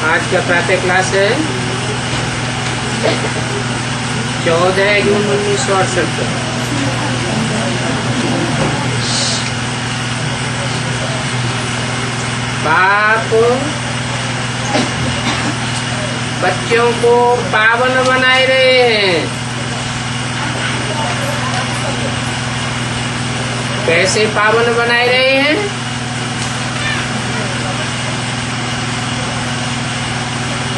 आज का प्रातः क्लास है 14 जून 1968। बाप बच्चों को पावन बनाए रहे हैं। कैसे पावन बनाए रहे हैं?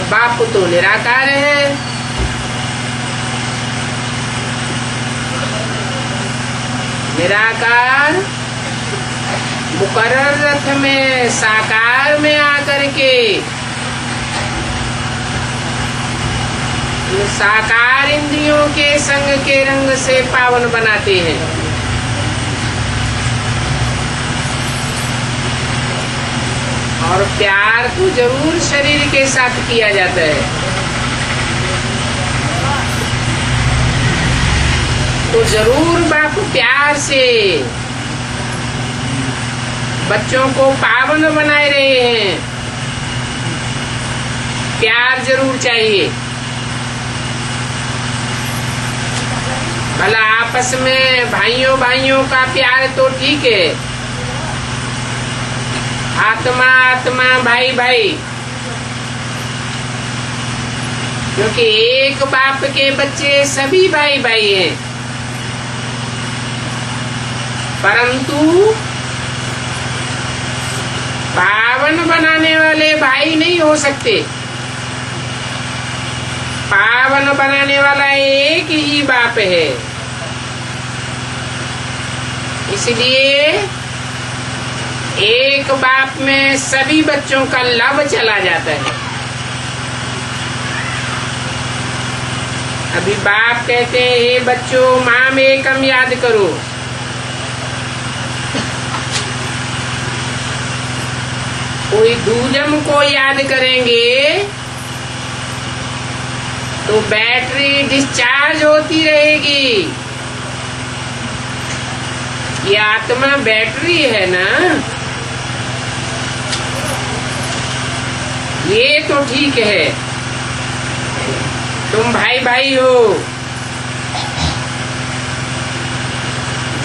बाप तो निराकार है, निराकार मुकर्रर रथ में साकार में आकर के साकार इंद्रियों के संग के रंग से पावन बनाते हैं। और प्यार तो जरूर शरीर के साथ किया जाता है। तो जरूर बाप प्यार से बच्चों को पावन बनाए रहे हैं। प्यार जरूर चाहिए। भला आपस में भाइयों भाइयों का प्यार तो ठीक है, आत्मा आत्मा भाई भाई, क्योंकि एक बाप के बच्चे सभी भाई भाई हैं। परंतु पावन बनाने वाले भाई नहीं हो सकते। पावन बनाने वाला एक ही बाप है। इसलिए एक बाप में सभी बच्चों का लव चला जाता है। अभी बाप कहते हैं, हे बच्चों माम एकम याद करो। कोई दूजम को याद करेंगे तो बैटरी डिस्चार्ज होती रहेगी। ये आत्मा बैटरी है ना, ये तो ठीक है। तुम भाई भाई हो,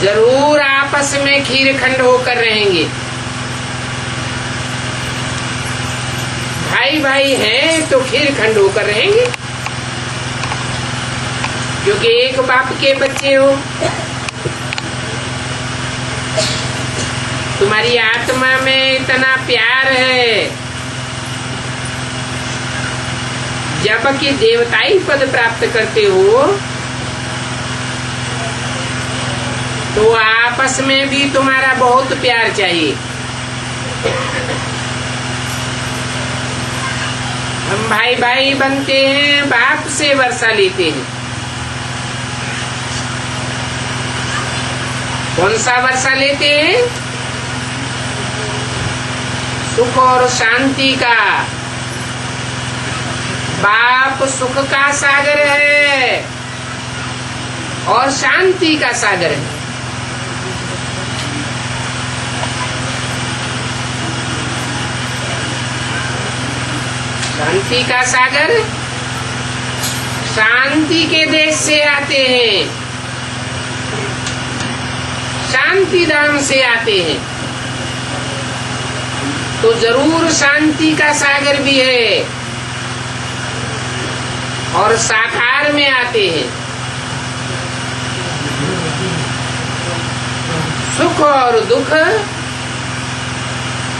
जरूर आपस में खीरखंड होकर रहेंगे। भाई भाई हैं तो खीरखंड होकर रहेंगे, क्योंकि एक बाप के बच्चे हो। तुम्हारी आत्मा में इतना प्यार है, जबकि देवताई पद प्राप्त करते हो तो आपस में भी तुम्हारा बहुत प्यार चाहिए। हम भाई भाई बनते हैं, बाप से वर्षा लेते हैं। कौन सा वर्षा लेते हैं? सुख और शांति का। बाप सुख का सागर है और शांति का सागर है। शांति का सागर शांति के देश से आते हैं, शांति धाम से आते हैं। तो जरूर शांति का सागर भी है और साकार में आते हैं। सुख और दुख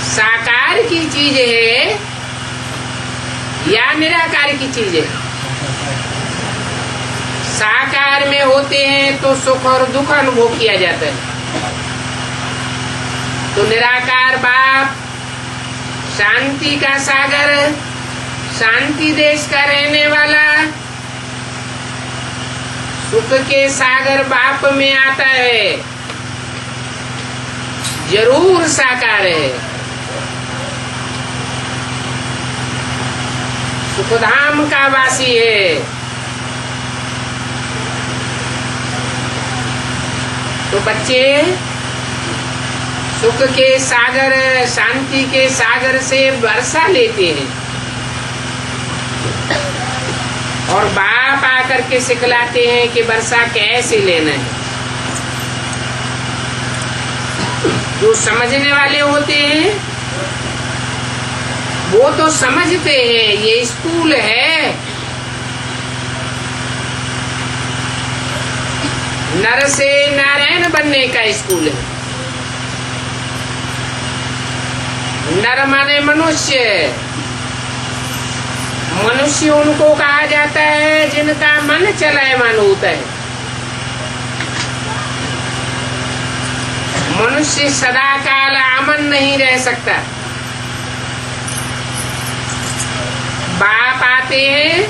साकार की चीज है या निराकार की चीज है? साकार में होते हैं तो सुख और दुख अनुभव किया जाता है। तो निराकार बाप शांति का सागर, शांति देश का रहने वाला, सुख के सागर बाप में आता है, जरूर साकार है। सुखधाम का वासी है। तो बच्चे सुख के सागर, शांति के सागर से वर्षा लेते हैं और बाप आकर के सिखलाते हैं कि वर्षा कैसे लेना है। जो समझने वाले होते हैं वो तो समझते हैं ये स्कूल है, नर से नारायण बनने का स्कूल है। नर माने मनुष्य, मनुष्य उनको कहा जाता है जिनका मन चलायमान होता है। मनुष्य सदा काल अमन नहीं रह सकता। बाप आते हैं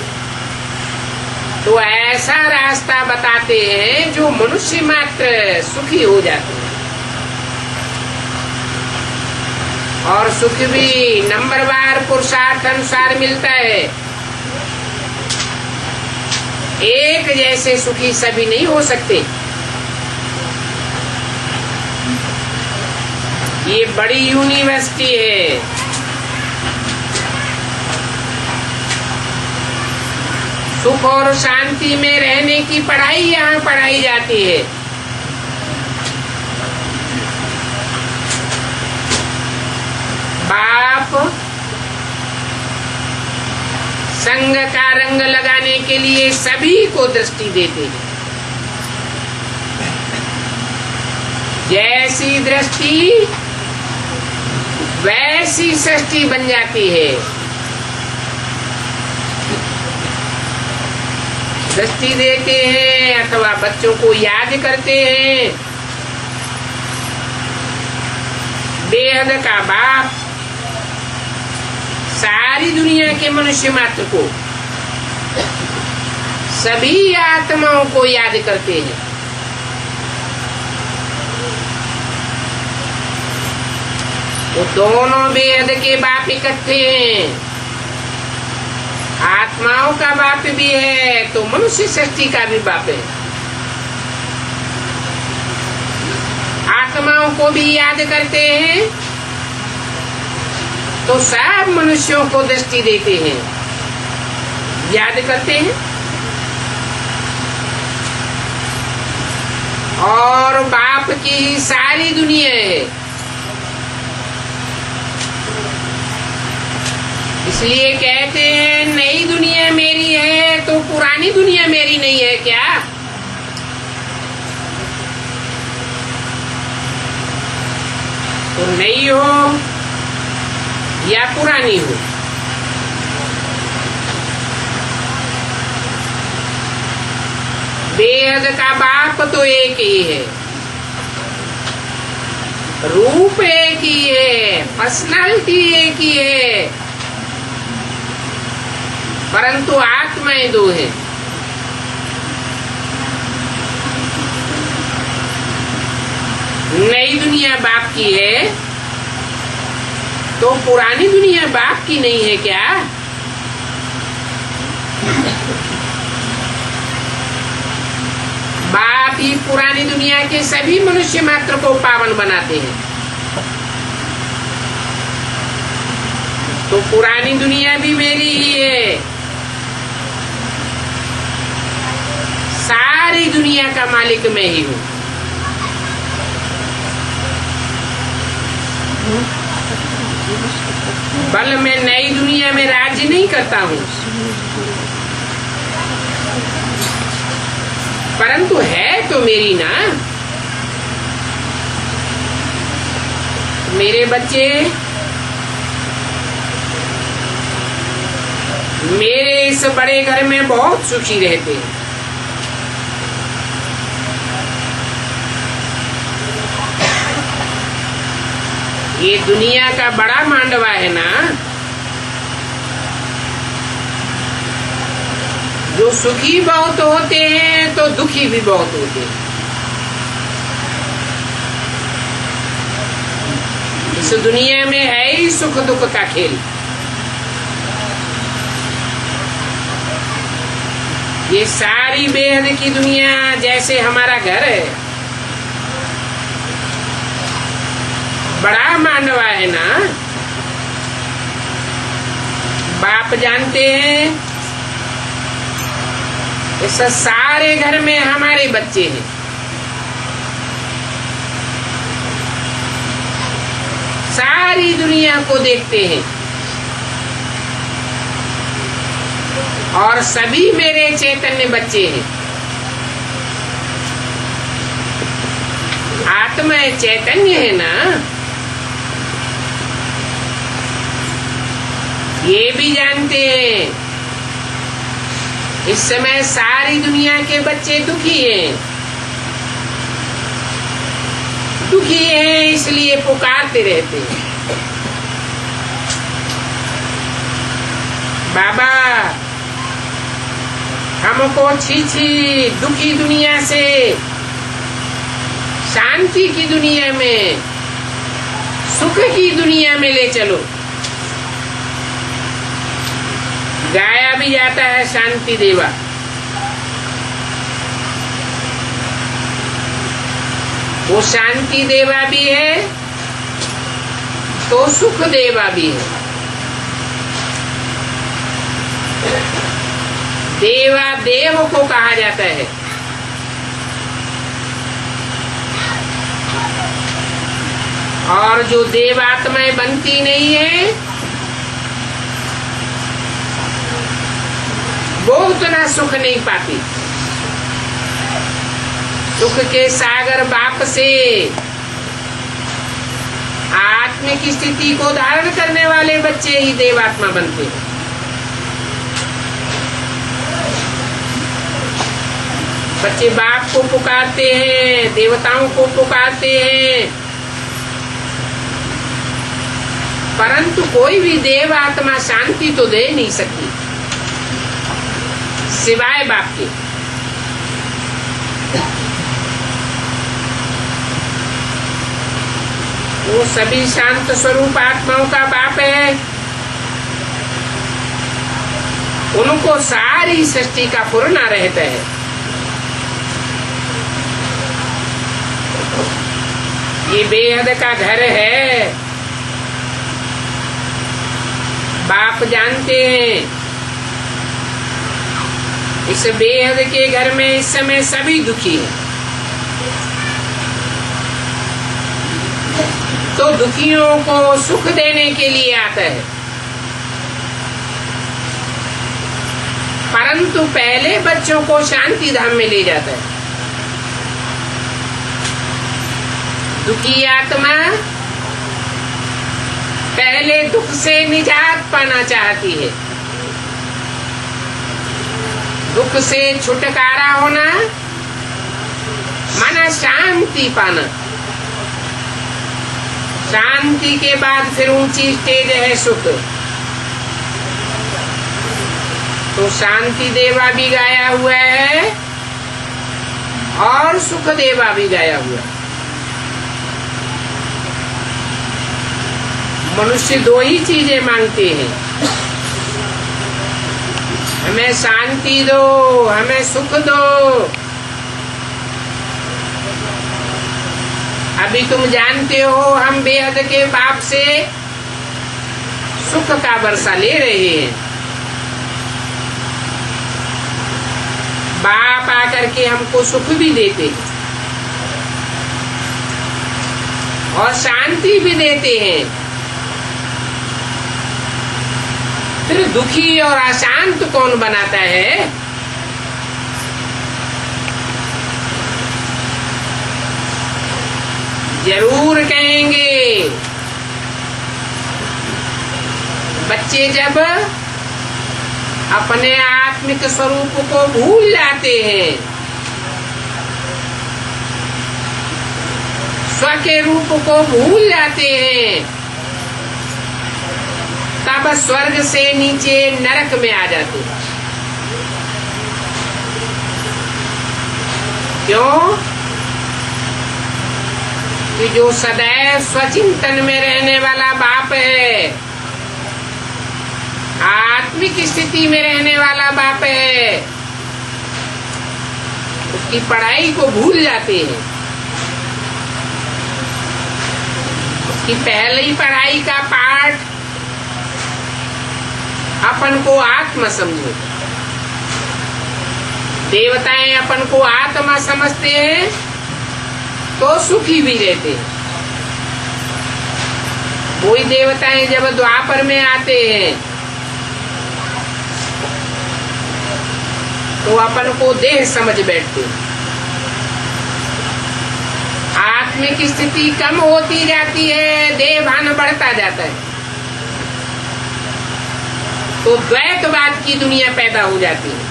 तो ऐसा रास्ता बताते हैं जो मनुष्य मात्र सुखी हो जाते हैं। और सुख भी नंबरवार पुरुषार्थ अनुसार मिलता है। एक जैसे सुखी सभी नहीं हो सकते। ये बड़ी यूनिवर्सिटी है। सुख और शांति में रहने की पढ़ाई यहाँ पढ़ाई जाती है। बाप संग का रंग लगाने के लिए सभी को दृष्टि देते हैं। जैसी दृष्टि वैसी सृष्टि बन जाती है। दृष्टि देते हैं अथवा बच्चों को याद करते हैं। बेहद का बाप सारी दुनिया के मनुष्य मात्र को, सभी आत्माओं को याद करते हैं। तो दोनों बेहद के बाप इकट्ठे हैं। आत्माओं का बाप भी है तो मनुष्य सृष्टि का भी बाप है। आत्माओं को भी याद करते हैं तो सब मनुष्यों को दृष्टि देते हैं, याद करते हैं। और बाप की ही सारी दुनिया है। इसलिए कहते हैं नई दुनिया मेरी है तो पुरानी दुनिया मेरी नहीं है क्या? तो नई हो या पुरानी हो, बेहद का बाप तो एक ही है, रूप एक ही है, पर्सनालिटी एक ही है, परंतु आत्माएं दो है। नई दुनिया बाप की है तो पुरानी दुनिया बाप की नहीं है क्या? बाप ही पुरानी दुनिया के सभी मनुष्य मात्र को पावन बनाते हैं। तो पुरानी दुनिया भी मेरी ही है। सारी दुनिया का मालिक मैं ही हूँ। बल मैं नई दुनिया में राज्य नहीं करता हूँ, परंतु है तो मेरी ना। मेरे बच्चे मेरे इस बड़े घर में बहुत सुखी रहते हैं। ये दुनिया का बड़ा मांडवा है ना, जो सुखी बहुत होते हैं तो दुखी भी बहुत होते हैं। इस दुनिया में है ही सुख दुख का खेल। ये सारी बेहद की दुनिया जैसे हमारा घर है, बड़ा मांडवा है ना। बाप जानते हैं इस सारे घर में हमारे बच्चे हैं। सारी दुनिया को देखते हैं और सभी मेरे चैतन्य बच्चे हैं। आत्मा चैतन्य है ना, ये भी जानते हैं। इस समय सारी दुनिया के बच्चे दुखी हैं। दुखी हैं इसलिए पुकारते रहते हैं, बाबा हमको छी दुखी दुनिया से शांति की दुनिया में, सुख की दुनिया में ले चलो। गाया भी जाता है शांति देवा। वो शांति देवा भी है तो सुख देवा भी है। देवा देव को कहा जाता है। और जो देवात्माएं बनती नहीं है वो उतना सुख नहीं पाती। सुख के सागर बाप से आत्मिक स्थिति को धारण करने वाले बच्चे ही देवात्मा बनते हैं। बच्चे बाप को पुकारते हैं, देवताओं को पुकारते हैं, परंतु कोई भी देव आत्मा शांति तो दे नहीं सकती सिवाय बाप के। वो सभी शांत स्वरूप आत्माओं का बाप है। उनको सारी सृष्टि का पूर्णा रहता है। ये बेहद का घर है। बाप जानते हैं इस बेहद के घर में इस समय सभी दुखी हैं। तो दुखियों को सुख देने के लिए आता है, परंतु पहले बच्चों को शांति धाम में ले जाता है। दुखी आत्मा पहले दुख से निजात पाना चाहती है। दुख से छुटकारा होना माना शांति पाना। शांति के बाद फिर ऊंची स्टेज है सुख। तो शांति देवा भी गाया हुआ है और सुख देवा भी गाया हुआ है। मनुष्य दो ही चीजें मांगते हैं, हमें शांति दो, हमें सुख दो। अभी तुम जानते हो हम बेहद के बाप से सुख का वर्षा ले रहे हैं। बाप आकर के हमको सुख भी देते हैं और शांति भी देते हैं। फिर दुखी और अशांत कौन बनाता है? जरूर कहेंगे बच्चे जब अपने आत्मिक स्वरूप को भूल जाते हैं, स्व के रूप को भूल जाते हैं, तब स्वर्ग से नीचे नरक में आ जाते हैं। क्यों? कि जो सदैव स्वचिंतन में रहने वाला बाप है, आत्मिक स्थिति में रहने वाला बाप है, उसकी पढ़ाई को भूल जाते हैं। उसकी पहली पढ़ाई का पाठ अपन को आत्मा समझो। देवताएं अपन को आत्मा समझते हैं तो सुखी भी रहते हैं। वही देवताएं जब द्वापर में आते हैं तो अपन को देह समझ बैठते हैं। आत्मिक स्थिति कम होती जाती है, देह भान बढ़ता जाता है, तो द्वैतवाद की दुनिया पैदा हो जाती है।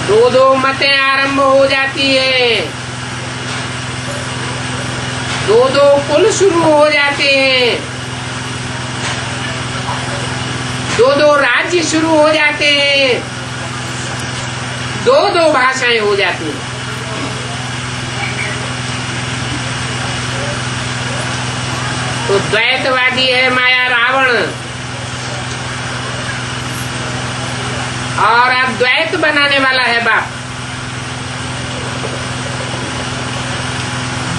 दो दो मतें आरंभ हो जाती है, दो दो कुल शुरू हो जाते हैं, दो दो राज्य शुरू हो जाते हैं, दो दो भाषाएं हो जाती हैं। तो द्वैतवादी है माया रावण, और अब द्वैत बनाने वाला है बाप।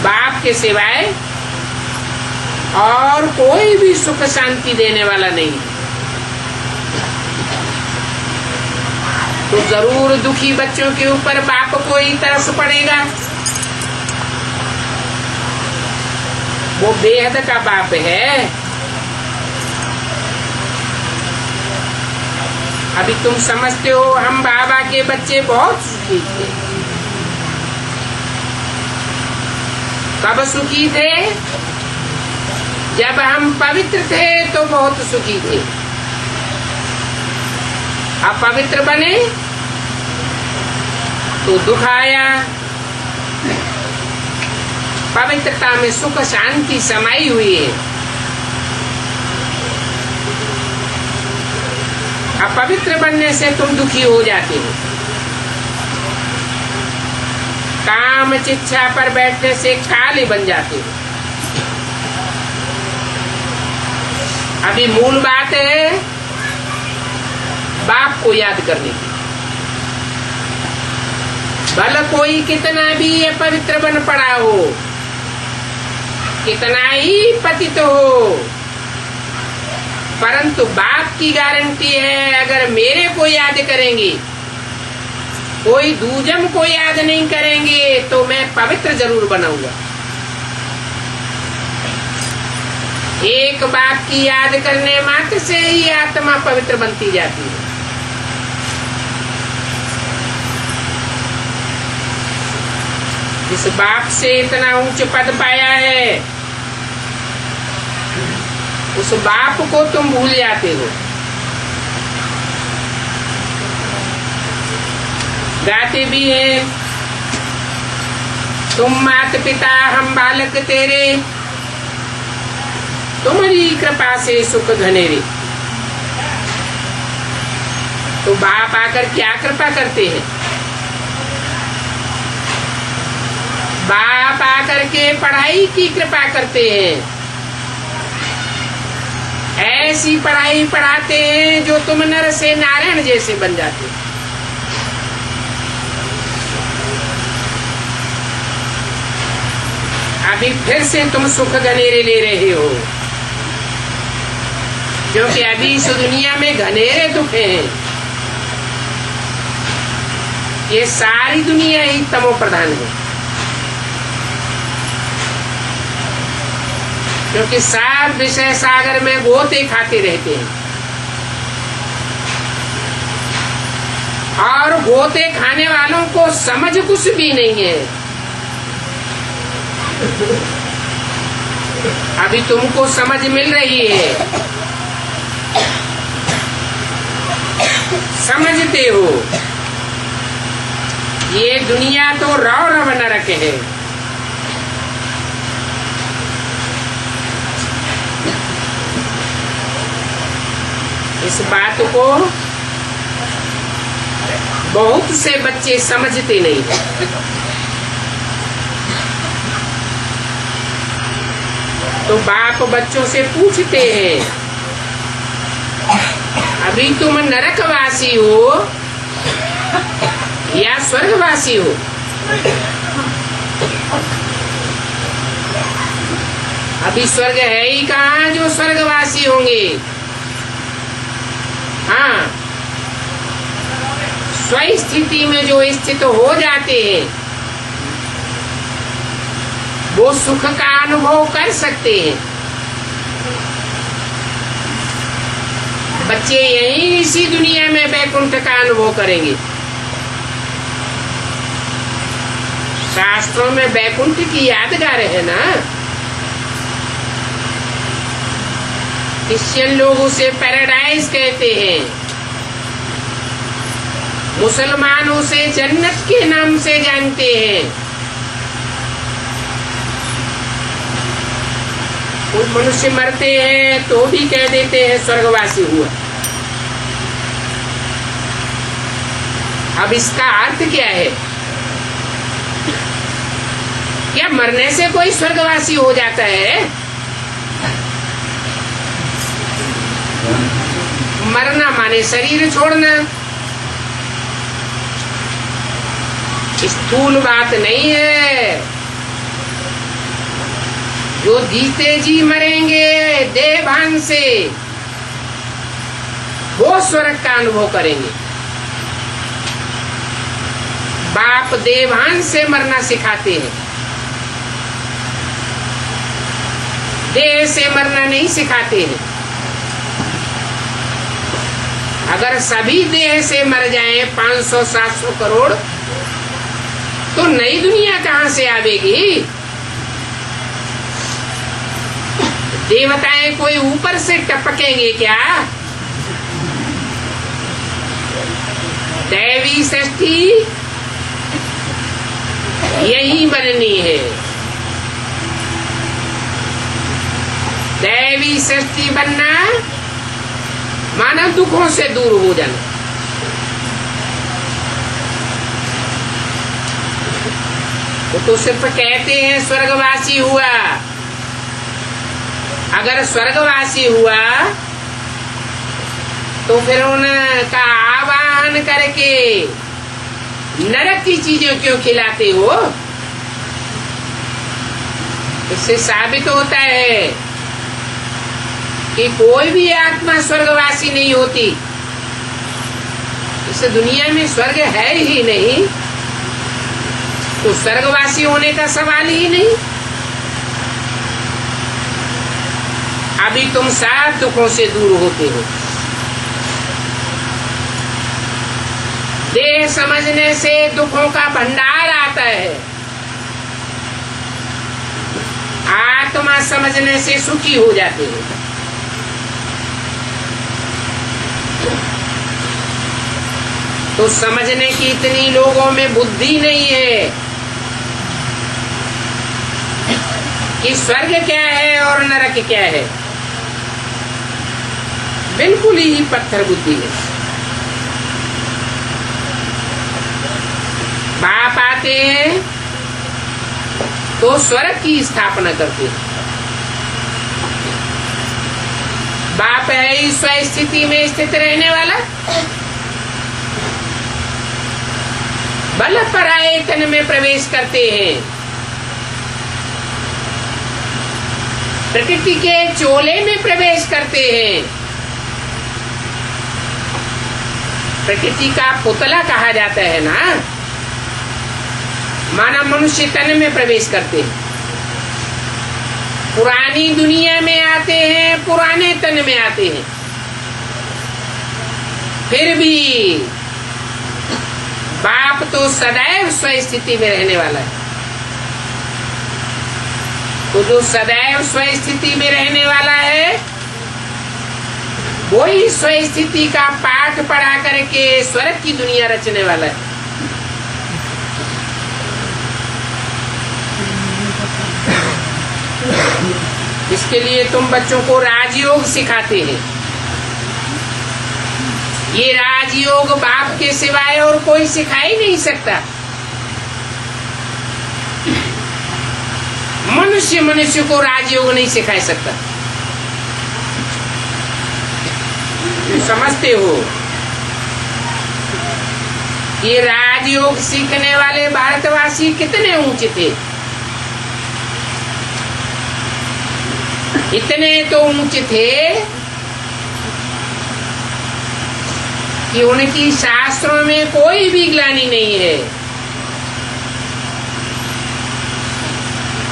बाप के सिवाय और कोई भी सुख शांति देने वाला नहीं। तो जरूर दुखी बच्चों के ऊपर बाप को ही तरस पड़ेगा। वो बेहद का बाप है। अभी तुम समझते हो हम बाबा के बच्चे बहुत सुखी थे। कब सुखी थे? जब हम पवित्र थे तो बहुत सुखी थे। अपवित्र बने तो दुख आया। पवित्रता में सुख शांति समाई हुई है। अपवित्र बनने से तुम दुखी हो जाते हो। काम चिच्छा पर बैठने से काले बन जाते हो। अभी मूल बात है बाप को याद करने की। भले कोई कितना भी अपवित्र बन पड़ा हो, कितना ही पतित हो, परंतु बाप की गारंटी है अगर मेरे को याद करेंगे, कोई दूजम को याद नहीं करेंगे तो मैं पवित्र जरूर बनाऊंगा। एक बाप की याद करने मात्र से ही आत्मा पवित्र बनती जाती है। जिस बाप से इतना ऊंच पद पाया है उस बाप को तुम भूल जाते हो। गाते भी है, तुम मात पिता हम बालक तेरे, तुम्हारी कृपा से सुख घनेरे। तो बाप आकर क्या कृपा करते हैं? बाप आकर के पढ़ाई की कृपा करते हैं। ऐसी पढ़ाई पढ़ाते हैं जो तुम नर से नारायण जैसे बन जाते हो। अभी फिर से तुम सुख घनेरे ले रहे हो, क्योंकि अभी इस दुनिया में घनेरे दुख हैं। ये सारी दुनिया ही तमो प्रधान है, क्योंकि सब विषय सागर में गोते खाते रहते हैं और गोते खाने वालों को समझ कुछ भी नहीं है। अभी तुमको समझ मिल रही है, समझते हो, ये दुनिया तो रौरव नरक है। इस बात को बहुत से बच्चे समझते नहीं हैं। तो बाप बच्चों से पूछते हैं, अभी तुम नरकवासी हो या स्वर्गवासी हो? अभी स्वर्ग है ही कहाँ जो स्वर्गवासी होंगे। हाँ, स्वस्थिति में जो स्थित हो जाते हैं वो सुख का अनुभव कर सकते हैं। बच्चे यही इसी दुनिया में वैकुंठ का अनुभव करेंगे। शास्त्रों में वैकुंठ की यादगार है ना। क्रिश्चियन लोग उसे पैराडाइज कहते हैं, मुसलमान उसे जन्नत के नाम से जानते हैं। कुछ मनुष्य मरते हैं तो भी कह देते हैं स्वर्गवासी हुआ। अब इसका अर्थ क्या है? क्या मरने से कोई स्वर्गवासी हो जाता है? मरना माने शरीर छोड़ना। स्थूल बात नहीं है। जो जीते जी मरेंगे देहभान से, वो स्वर्ग का अनुभव करेंगे। बाप देहभान से मरना सिखाते हैं, देह से मरना नहीं सिखाते हैं। अगर सभी देह से मर जाएं 500-700 करोड़, तो नई दुनिया कहां से आवेगी? देवताएं कोई ऊपर से टपकेंगे क्या? दैवी सृष्टि यही बननी है। दैवी सृष्टि बनना मानव दुखों से दूर हो जाना। वो तो सिर्फ कहते हैं स्वर्गवासी हुआ। अगर स्वर्गवासी हुआ तो फिर उनका आवाहन करके नरक की चीजें क्यों खिलाते हो? इससे साबित होता है कि कोई भी आत्मा स्वर्गवासी नहीं होती। इस दुनिया में स्वर्ग है ही नहीं, तो स्वर्गवासी होने का सवाल ही नहीं। अभी तुम सब दुखों से दूर होते हो। देह समझने से दुखों का भंडार आता है, आत्मा समझने से सुखी हो जाते हो। तो समझने की इतनी लोगों में बुद्धि नहीं है कि स्वर्ग क्या है और नरक क्या है। बिल्कुल ही पत्थर बुद्धि है। बाप आते हैं तो स्वर्ग की स्थापना करते हैं। बाप है ही स्वस्थिति में स्थित रहने वाला। बल पराये तन में प्रवेश करते हैं। प्रकृति के चोले में प्रवेश करते हैं। प्रकृति का पुतला कहा जाता है ना। मानव मनुष्य तन में प्रवेश करते हैं। पुरानी दुनिया में आते हैं, पुराने तन में आते हैं। फिर भी बाप तो सदैव स्वस्थिति में रहने वाला है। तो जो सदैव स्वस्थिति में रहने वाला है वही स्वस्थिति का पाठ पढ़ा करके स्वर्ग की दुनिया रचने वाला है। इसके लिए तुम बच्चों को राजयोग सिखाते हैं। ये राजयोग बाप के सिवाय और कोई सिखा ही नहीं सकता। मनुष्य को राजयोग नहीं सिखा सकता। तुम समझते हो? ये राजयोग सीखने वाले भारतवासी कितने ऊंचे थे। इतने तो ऊंचे थे कि उनकी शास्त्रों में कोई भी ग्लानि नहीं है।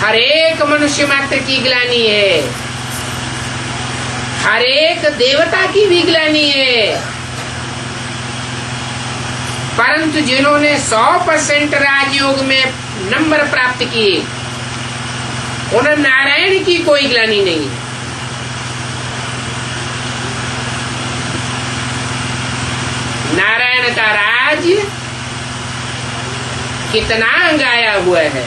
हर एक मनुष्य मात्र की ग्लानि है, हर एक देवता की भी ग्लानि है। परंतु जिन्होंने 100% राजयोग में नंबर प्राप्त किए, उन्हें नारायण की कोई ग्लानि नहीं। नारायण का राज कितना गाया हुआ है।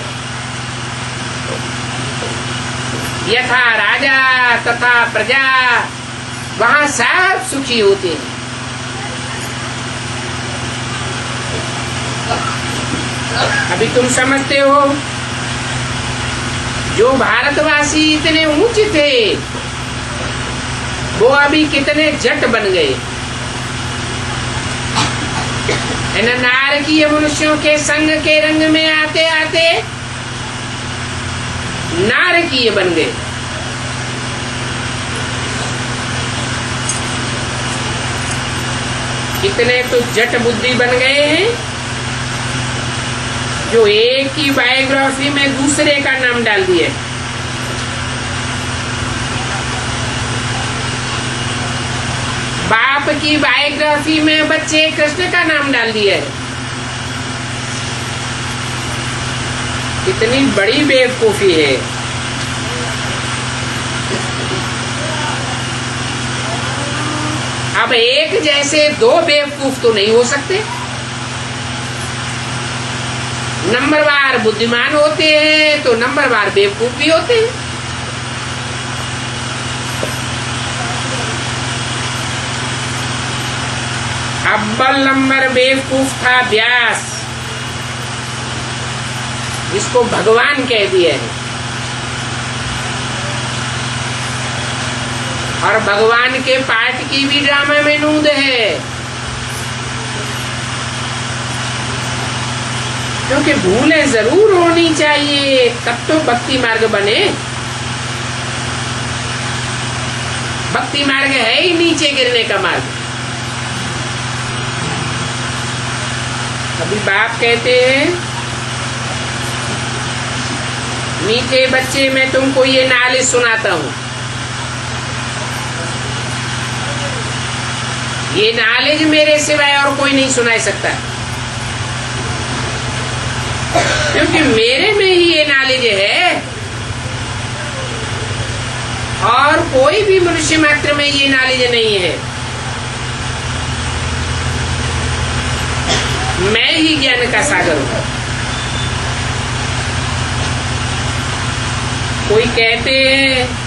यथा राजा तथा प्रजा, वहां सब सुखी होते हैं। अभी तुम समझते हो, जो भारतवासी इतने ऊंचे थे, वो अभी कितने जट बन गए। नारकीय मनुष्यों के संग के रंग में आते आते नारकीय बन गए। कितने तो जट बुद्धि बन गए हैं, जो एक ही बायोग्राफी में दूसरे का नाम डाल दिए। बाप की बायोग्राफी में बच्चे कृष्ण का नाम डाल दिया है। कितनी बड़ी बेवकूफी है। अब एक जैसे दो बेवकूफ तो नहीं हो सकते। नंबरवार बुद्धिमान होते हैं तो नंबरवार बेवकूफ भी होते हैं। अव्वल नंबर बेवकूफ था व्यास, जिसको भगवान कह दिया है। और भगवान के पाठ की भी ड्रामा में नूंद है, क्योंकि भूलें जरूर होनी चाहिए, तब तो भक्ति मार्ग बने। भक्ति मार्ग है ही नीचे गिरने का मार्ग। अभी बाप कहते हैं, मीठे बच्चे मैं तुमको ये नालिश सुनाता हूं। ये नॉलेज मेरे सिवाय और कोई नहीं सुना सकता, क्योंकि मेरे में ही ये नॉलेज है और कोई भी मनुष्य मात्र में ये नॉलेज नहीं है। मैं ही ज्ञान का सागर हूं। कोई कहते हैं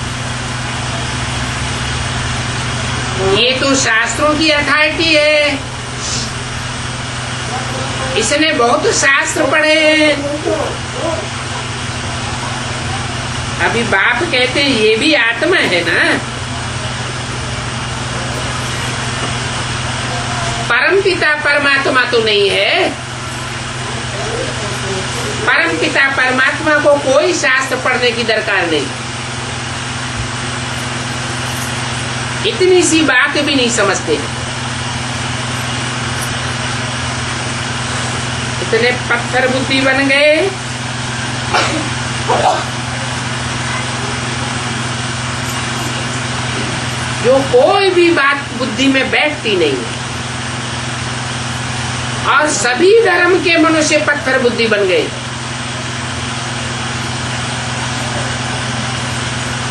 ये तो शास्त्रों की अथॉरिटी है, इसने बहुत शास्त्र पढ़े हैं। अभी बाप कहते हैं ये भी आत्मा है ना। परमपिता परमात्मा तो नहीं है। परमपिता परमात्मा को कोई शास्त्र पढ़ने की दरकार नहीं। इतनी सी बात भी नहीं समझते। इतने पत्थर बुद्धि बन गए। जो कोई भी बात बुद्धि में बैठती नहीं है। और सभी धर्म के मनुष्य पत्थर बुद्धि बन गए।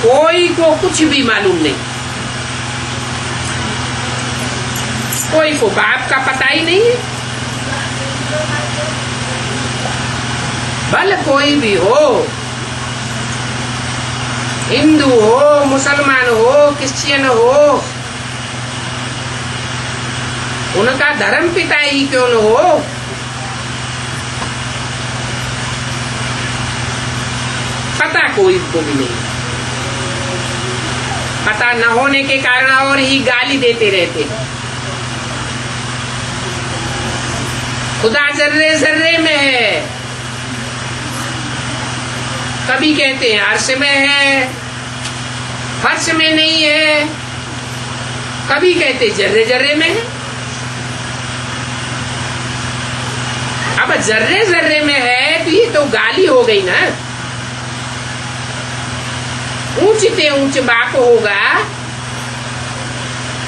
कोई को कुछ भी मालूम नहीं। कोई को बाप का पता ही नहीं है। भले कोई भी हो, हिंदू हो, मुसलमान हो, क्रिश्चियन हो, उनका धर्म पिता ही क्यों न हो, पता कोई को भी नहीं। पता न होने के कारण और ही गाली देते रहते हैं। खुदा जर्रे जर्रे में है, कभी कहते हैं अर्श में है, फर्श में नहीं है, कभी कहते जर्रे जर्रे में है। अब जर्रे जर्रे में है तो ये तो गाली हो गई ना। ऊंचते ऊंच बाप होगा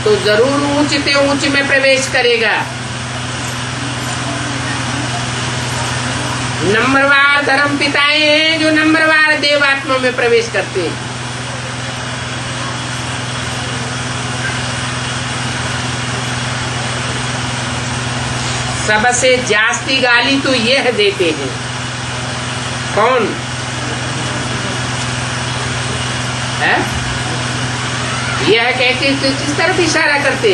तो जरूर ऊंचते ऊंच में प्रवेश करेगा। नंबरवार धर्म पिताएं हैं जो नंबरवार देवात्मा में प्रवेश करते हैं। सबसे जास्ती गाली तो यह देते हैं। कौन है? यह कहते किस तरफ इशारा करते?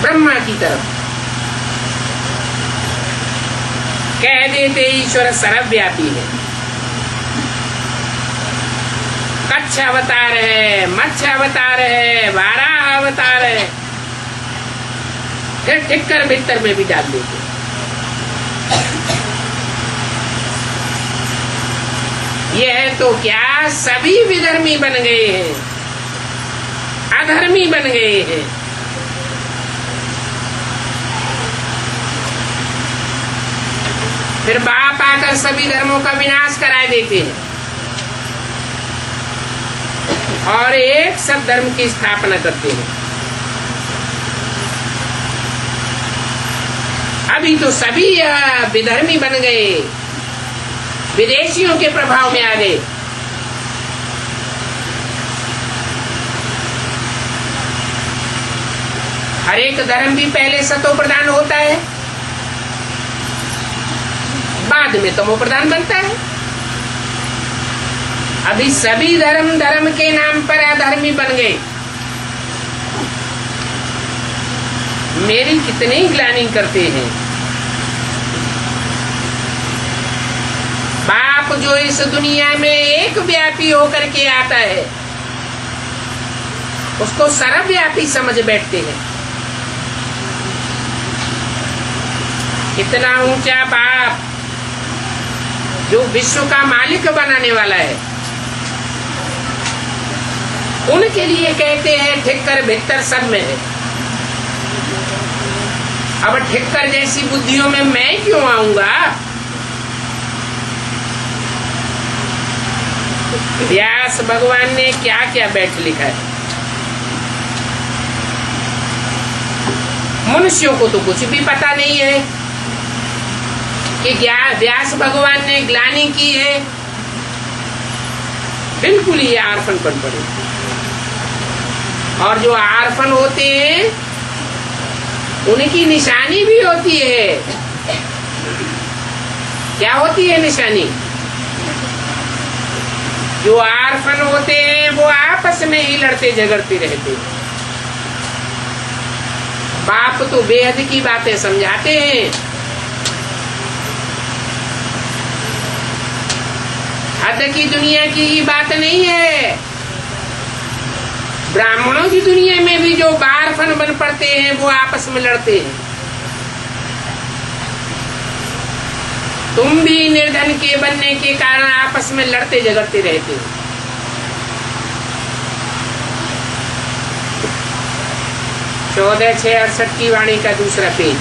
ब्रह्मा की तरफ। कह देते ईश्वर सर्वव्यापी है। कच्छ अवतार है, मत्स्य अवतार है, वाराह अवतार है, फिर ठिक्कर भीतर में भी डाल देते। यह तो क्या सभी विधर्मी बन गए हैं, अधर्मी बन गए हैं। फिर बाप आकर सभी धर्मों का विनाश करा देते हैं और एक सब धर्म की स्थापना करते हैं। अभी तो सभी विधर्मी बन गए, विदेशियों के प्रभाव में आ गए। हर एक धर्म भी पहले सतो प्रधान होता है, बाद में तमो प्रधान बनता है। अभी सभी धर्म धर्म के नाम पर अधर्मी बन गए। मेरी कितनी ग्लानि करते हैं। बाप जो इस दुनिया में एक व्यापी होकर के आता है उसको सर्वव्यापी समझ बैठते हैं। इतना ऊंचा बाप जो विश्व का मालिक बनाने वाला है, उनके लिए कहते हैं ठिक्कर भीतर सब में है। अब ठिक्कर जैसी बुद्धियों में मैं क्यों आऊंगा? व्यास भगवान ने क्या क्या बैठ लिखा है। मनुष्यों को तो कुछ भी पता नहीं है कि व्यास भगवान ने ग्लानि की है। बिल्कुल ही आर्फन पन पड़े। और जो आर्फन होते हैं उनकी निशानी भी होती है। क्या होती है निशानी? जो आर्फन होते हैं वो आपस में ही लड़ते झगड़ते रहते। बाप तो बेहद की बातें समझाते हैं। हद की दुनिया की ही बात नहीं है। ब्राह्मणों की दुनिया में भी जो बारफन बन पड़ते हैं वो आपस में लड़ते हैं। तुम भी निर्धन के बनने के कारण आपस में लड़ते झगड़ते रहते हो। चौदह 668 की वाणी का दूसरा पेज।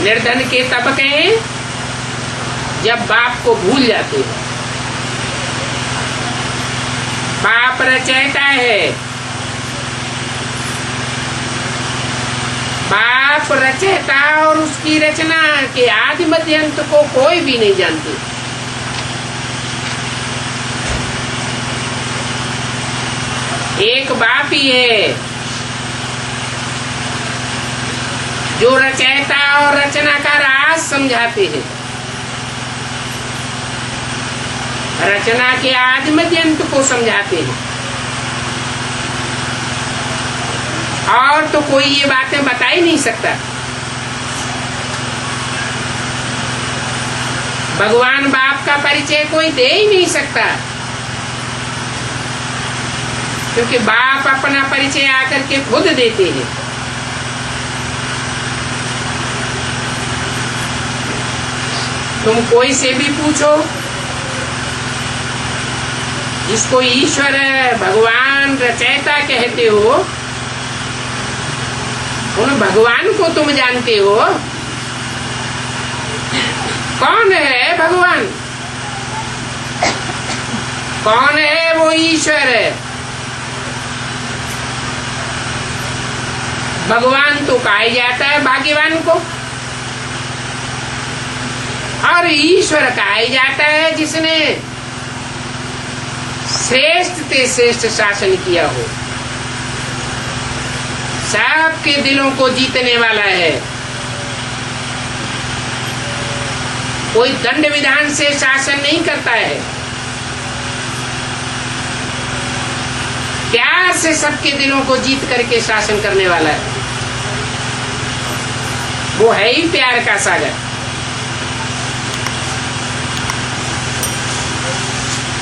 निर्धन के तबके हैं जब बाप को भूल जाते हैं। बाप रचयिता है। बाप रचयिता और उसकी रचना के आदि मध्य अंत को कोई भी नहीं जानते। एक बाप ही है जो रचयिता और रचना का राज समझाते हैं। रचना के आदि मध्य अंत को समझाते हैं। और तो कोई ये बातें बता ही नहीं सकता। भगवान बाप का परिचय कोई दे ही नहीं सकता, क्योंकि बाप अपना परिचय आकर के खुद देते हैं। तुम कोई से भी पूछो, जिसको ईश्वर भगवान रचयिता कहते हो, उन भगवान को तुम जानते हो? कौन है भगवान? कौन है वो ईश्वर? भगवान तो कहा जाता है भाग्यवान को, और ईश्वर कहा जाता है जिसने श्रेष्ठ से श्रेष्ठ शासन किया हो, सबके दिलों को जीतने वाला है। कोई दंड विधान से शासन नहीं करता है, प्यार से सबके दिलों को जीत करके शासन करने वाला है। वो है ही प्यार का सागर।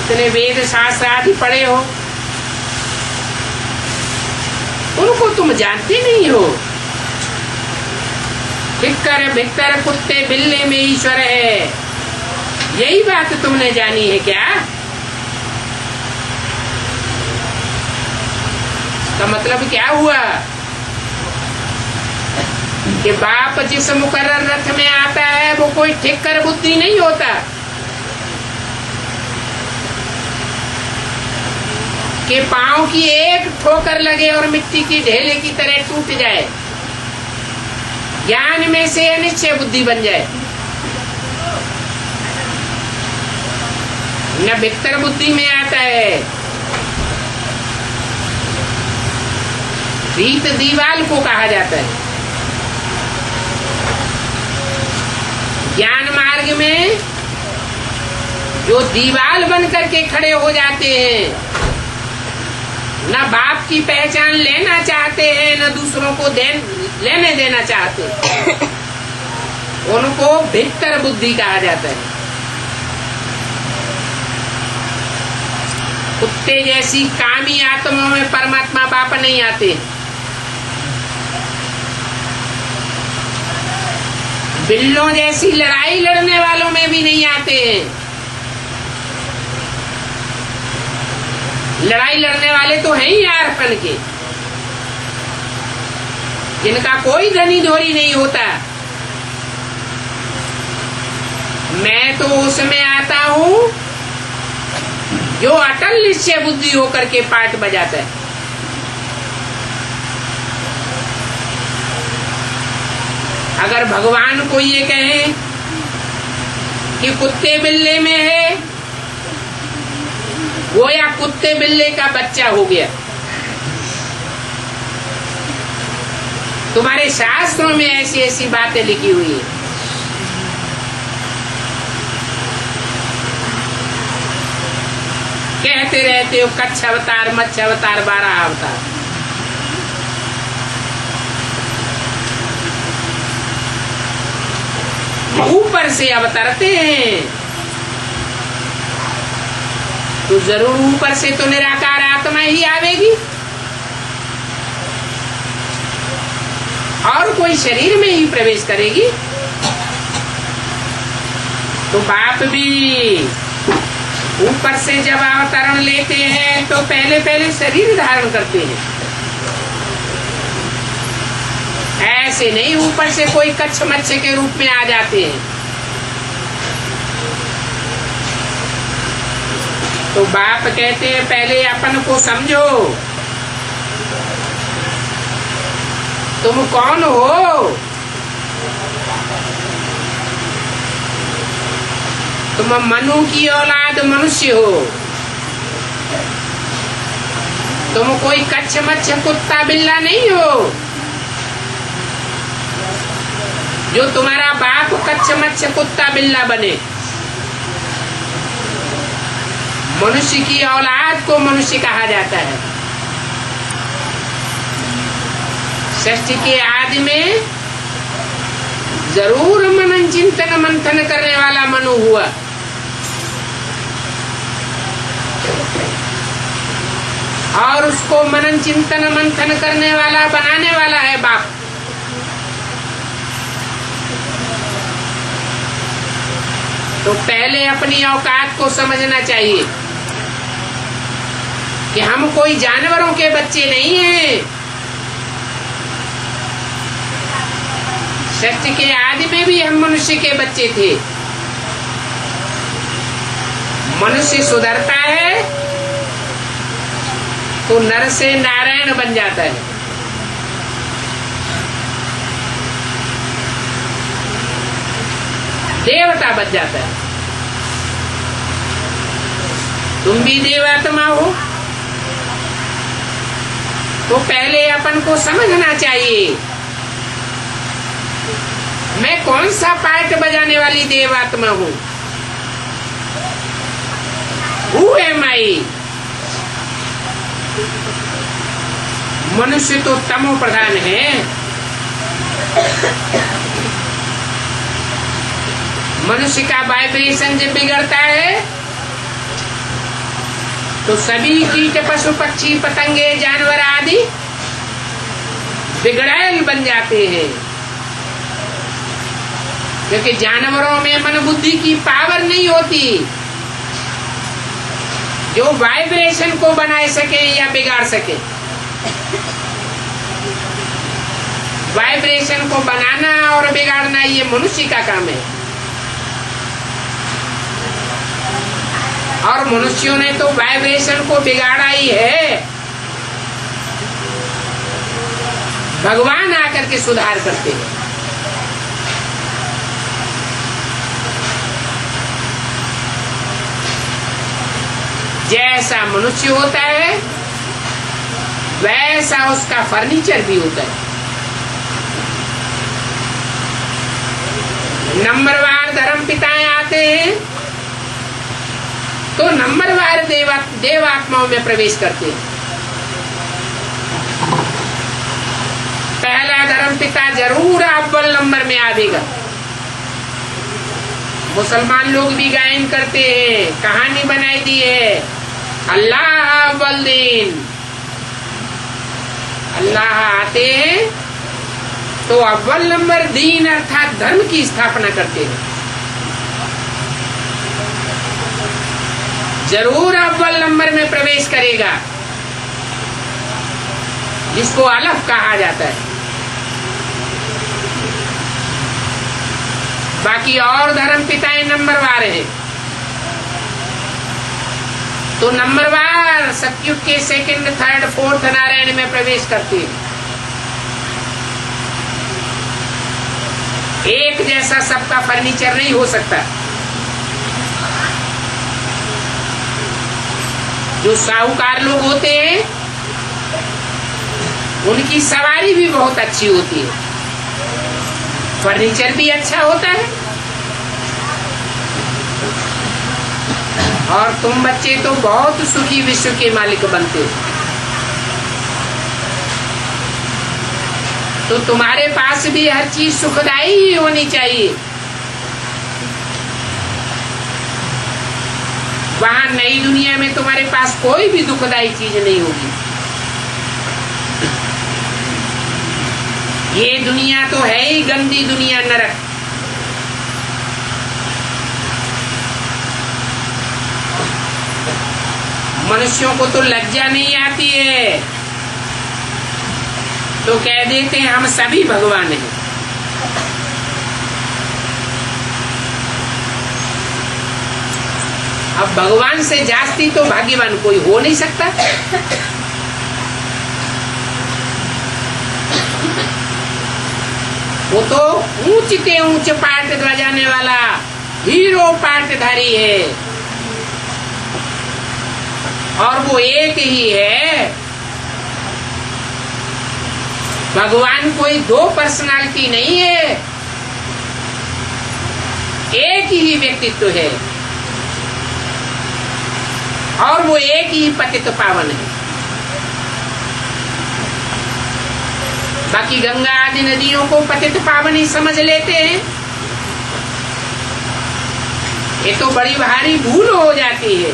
इतने वेद शास्त्र आदि पढ़े हो, उनको तुम जानते नहीं हो। ठिक्कर भिक्कर कुत्ते बिल्ले में ईश्वर है, यही बात तुमने जानी है क्या? तो मतलब क्या हुआ कि बाप जिस मुकर्रर रथ में आता है वो कोई ठिक्कर बुद्धि नहीं होता कि पांव की एक ठोकर लगे और मिट्टी की ढेले की तरह टूट जाए, ज्ञान में से अनिश्चय बुद्धि बन जाए। न भिक्तर बुद्धि में आता है। रीत दीवाल को कहा जाता है। ज्ञान मार्ग में जो दीवाल बन करके खड़े हो जाते हैं, न बाप की पहचान लेना चाहते हैं, न दूसरों को लेने देना चाहते, उनको भिक्तर बुद्धि कहा जाता है। कुत्ते जैसी कामी आत्माओं में परमात्मा बाप नहीं आते। बिल्लों जैसी लड़ाई लड़ने वालों में भी नहीं आते हैं। लड़ाई लड़ने वाले तो हैं ही यारपन के, जिनका कोई धनी धोरी नहीं होता। मैं तो उसमें आता हूं जो अटल निश्चय बुद्धि होकर के पाठ बजाता है। अगर भगवान को ये कहें कि कुत्ते बिल्ले में है, वो या कुत्ते बिल्ले का बच्चा हो गया। तुम्हारे शास्त्रों में ऐसी ऐसी बातें लिखी हुई है। कहते रहते हो कच्छ अवतार, मच्छ अवतार, 12 अवतार। ऊपर से अवतरते हैं तो जरूर ऊपर से तो निराकार आत्मा ही आवेगी, और कोई शरीर में ही प्रवेश करेगी। तो बाप भी ऊपर से जब अवतरण लेते हैं तो पहले पहले शरीर धारण करते हैं। ऐसे नहीं ऊपर से कोई कच्छ मच्छ के रूप में आ जाते हैं। तो बाप कहते हैं पहले अपन को समझो, तुम कौन हो? तुम मनु की औलाद मनुष्य हो। तुम कोई कच्छ मच्छ कुत्ता बिल्ला नहीं हो। जो तुम्हारा बाप कच्छ मच्छ कुत्ता बिल्ला बने, मनुष्य की औलाद को मनुष्य कहा जाता है। सृष्टि के आदि में जरूर मनन चिंतन मंथन करने वाला मनु हुआ, और उसको मनन चिंतन मंथन करने वाला बनाने वाला है बाप। तो पहले अपनी औकात को समझना चाहिए कि हम कोई जानवरों के बच्चे नहीं हैं। सृष्टि के आदि में भी हम मनुष्य के बच्चे थे। मनुष्य सुधरता है तो नर से नारायण बन जाता है। देवता बन जाता है। तुम भी देवात्मा हो, तो पहले अपन को समझना चाहिए मैं कौन सा पार्ट बजाने वाली देवात्मा हूं। Who am I? मनुष्य तो तमो प्रधान है। मनुष्य का वाइब्रेशन जब बिगड़ता है तो सभी कीट पशु पक्षी पतंगे जानवर आदि बिगड़ैल बन जाते हैं, क्योंकि जानवरों में मन बुद्धि की पावर नहीं होती जो वाइब्रेशन को बनाए सके या बिगाड़ सके। वाइब्रेशन को बनाना और बिगाड़ना ये मनुष्य का काम है, और मनुष्यों ने तो वाइब्रेशन को बिगाड़ा ही है। भगवान आकर के सुधार करते हैं। जैसा मनुष्य होता है वैसा उसका फर्नीचर भी होता है। नंबरवार धर्म पिताएं आते हैं तो नंबरवार देवात्माओं में प्रवेश करते हैं। पहला धर्म पिता जरूर अव्वल नंबर में आवेगा। मुसलमान लोग भी गायन करते हैं, कहानी बनाई दी है, अल्लाह अव्वल दिन। अल्लाह आते हैं तो अव्वल नंबर दीन अर्थात धर्म की स्थापना करते हैं। जरूर अव्वल नंबर में प्रवेश करेगा, जिसको अलफ कहा जाता है। बाकी और धर्म पिताएं नंबरवार हैं, तो नंबरवार सतयुग के सेकंड थर्ड फोर्थ नारायण में प्रवेश करते हैं। एक जैसा सबका फर्नीचर नहीं हो सकता। जो साहूकार लोग होते हैं उनकी सवारी भी बहुत अच्छी होती है, फर्नीचर भी अच्छा होता है, और तुम बच्चे तो बहुत सुखी विश्व के मालिक बनते हो। तो तुम्हारे पास भी हर चीज सुखदायी ही होनी चाहिए। वहां नई दुनिया में तुम्हारे पास कोई भी दुखदायी चीज नहीं होगी। ये दुनिया तो है ही गंदी दुनिया, नरक। मनुष्यों को तो लज्जा नहीं आती है, तो कह देते हैं हम सभी भगवान हैं। अब भगवान से जास्ती तो भाग्यवान कोई हो नहीं सकता। वो तो ऊंच के ऊंच पाट बजाने वाला हीरो पाटधारी है, और वो एक ही है। भगवान कोई दो पर्सनालिटी नहीं है, एक ही व्यक्तित्व है। और वो एक ही पतित पावन है। बाकी गंगा आदि नदियों को पतित पावन ही समझ लेते हैं। ये तो बड़ी भारी भूल हो जाती है।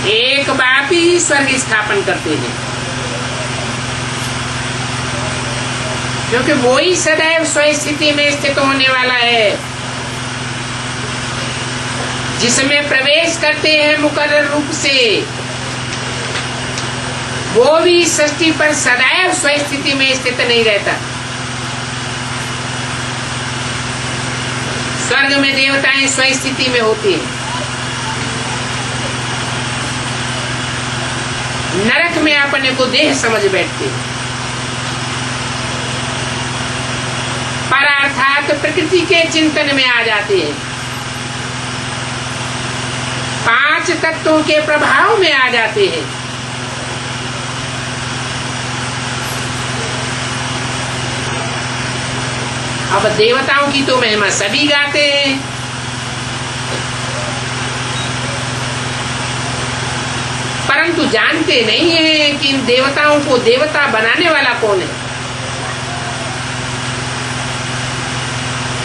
एक बाप ही स्वर्ग स्थापन करते हैं, क्योंकि वो ही सदैव स्वस्थिति में स्थित होने वाला है, जिसमें प्रवेश करते हैं मुकर्रर रूप से। वो भी सृष्टि पर सदैव स्वस्थिति में स्थित नहीं रहता। स्वर्ग में देवताएं स्वस्थिति में होती हैं, नरक में अपने को देह समझ बैठते हैं। पर अर्थात प्रकृति के चिंतन में आ जाते हैं, 5 तत्वों के प्रभाव में आ जाते हैं। अब देवताओं की तो महिमा सभी गाते हैं, परंतु जानते नहीं है कि इन देवताओं को देवता बनाने वाला कौन है।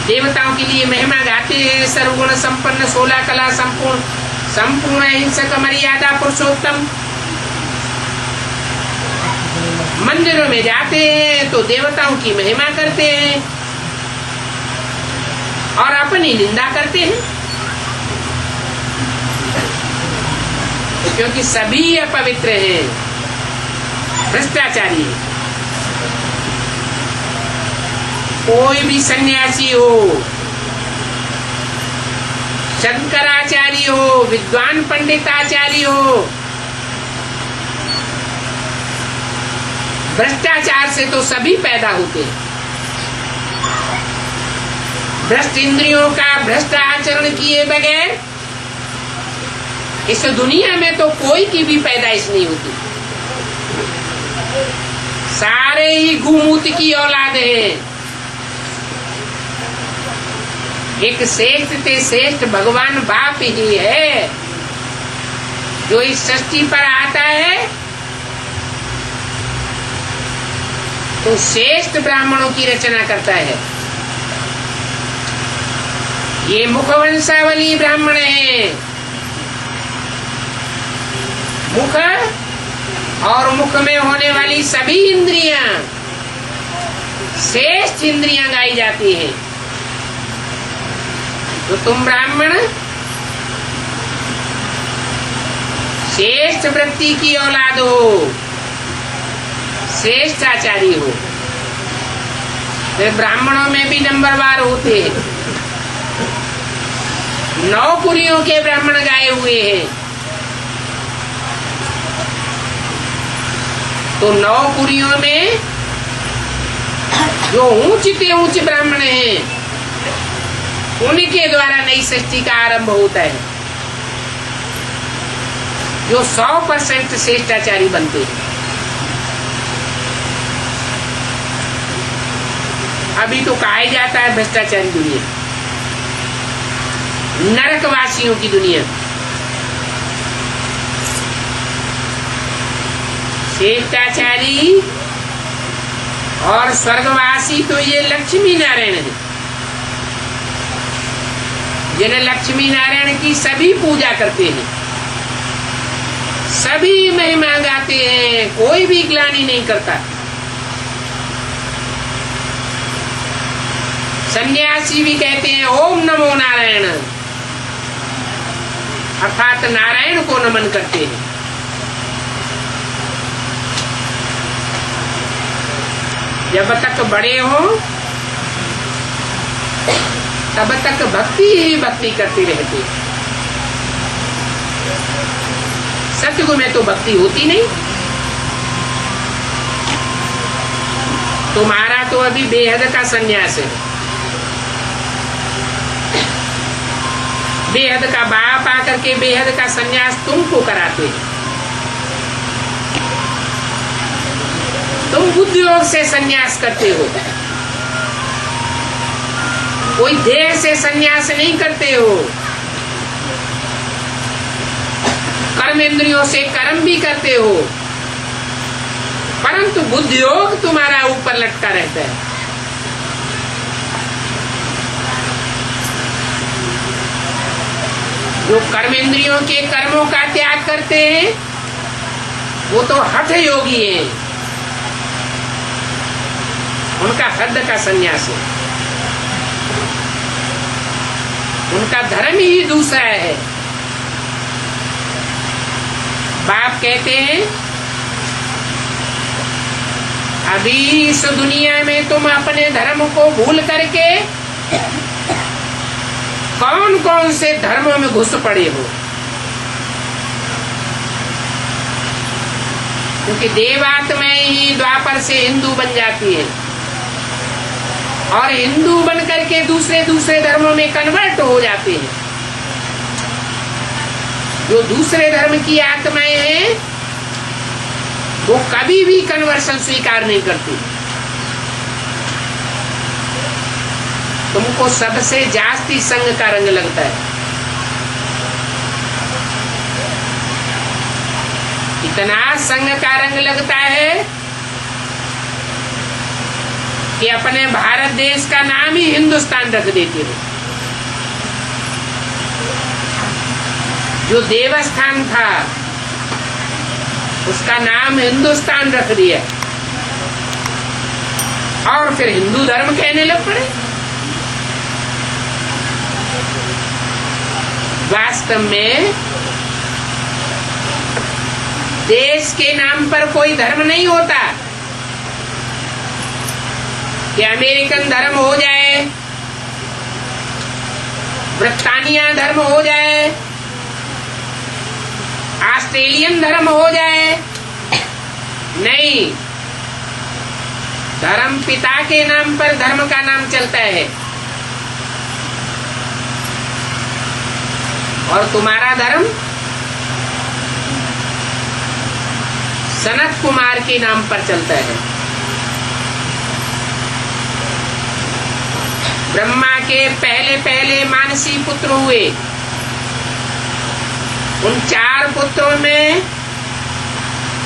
देवताओं के लिए महिमा गाते हैं, सर्वगुण संपन्न, 16 कला संपूर्ण, संपूर्ण अहिंसक, मर्यादा पुरुषोत्तम। मंदिरों में जाते हैं तो देवताओं की महिमा करते हैं और अपनी निंदा करते हैं, क्योंकि सभी अपवित्र हैं, भ्रष्टाचारी हैं। कोई भी सन्यासी हो, शंकराचार्य हो, विद्वान पंडिताचार्य हो, भ्रष्टाचार से तो सभी पैदा होते हैं। भ्रष्ट इंद्रियों का भ्रष्ट आचरण किए बगैर इस दुनिया में तो कोई की भी पैदाइश नहीं होती। सारे ही घूमूत की औलाद हैं। एक श्रेष्ठ ते श्रेष्ठ भगवान बाप ही है, जो इस सृष्टि पर आता है तो श्रेष्ठ ब्राह्मणों की रचना करता है। ये मुखवंशावली ब्राह्मण है। मुख और मुख में होने वाली सभी इंद्रियां श्रेष्ठ इंद्रियां गाई जाती हैं। तो तुम ब्राह्मण श्रेष्ठ वृत्ति की औलाद हो, श्रेष्ठ आचार्य हो। वे ब्राह्मणों में भी नंबरवार होते हैं। 9 पुरियों के ब्राह्मण गाए हुए हैं, तो 9 पुरियों में जो ऊंचे ऊंचे ब्राह्मण हैं, उनके द्वारा नई सृष्टि का आरंभ होता है, जो 100% श्रेष्ठाचारी बनते हैं। अभी तो कहा जाता है भ्रष्टाचारी दुनिया, नरकवासियों की दुनिया। श्रेष्ठाचारी और स्वर्गवासी तो ये लक्ष्मी नारायण है, जिन्हें लक्ष्मी नारायण की सभी पूजा करते हैं, सभी महिमा गाते हैं, कोई भी ग्लानि नहीं करता। सन्यासी भी कहते हैं ओम नमो नारायण, अर्थात नारायण को नमन करते हैं। जब तक बड़े हो तब तक भक्ति ही भक्ति करते रहते। सतयुग में तो भक्ति होती नहीं। तुम्हारा तो अभी बेहद का संन्यास है। बेहद का बाप आकर के बेहद का संन्यास तुमको कराते हैं। तुम बुद्धियोग से संन्यास करते हो, कोई देह से संन्यास नहीं करते हो। कर्म इंद्रियों से कर्म भी करते हो, परंतु बुद्धियोग तुम्हारा ऊपर लटका रहता है। जो कर्म इंद्रियों के कर्मों का त्याग करते हैं वो तो हठ योगी हैं, उनका हद का संन्यास है, उनका धर्म ही दूसरा है। बाप कहते हैं अभी इस दुनिया में तुम अपने धर्म को भूल करके कौन कौन से धर्मों में घुस पड़े हो, क्योंकि देवात्माएं ही द्वापर से हिंदू बन जाती है और हिंदू बन करके दूसरे दूसरे धर्मों में कन्वर्ट हो जाते हैं। जो दूसरे धर्म की आत्माएं हैं वो कभी भी कन्वर्शन स्वीकार नहीं करती। तुमको सबसे जास्ती संग का रंग लगता है, इतना संग का रंग लगता है कि अपने भारत देश का नाम ही हिंदुस्तान रख देते हो। जो देवस्थान था उसका नाम हिंदुस्तान रख दिया और फिर हिंदू धर्म कहने लग पड़े। वास्तव में देश के नाम पर कोई धर्म नहीं होता कि अमेरिकन धर्म हो जाए, ब्रिटानिया धर्म हो जाए, ऑस्ट्रेलियन धर्म हो जाए। नहीं, धर्म पिता के नाम पर धर्म का नाम चलता है और तुम्हारा धर्म सनत कुमार के नाम पर चलता है। ब्रह्मा के पहले पहले मानसी पुत्र हुए, उन 4 पुत्रों में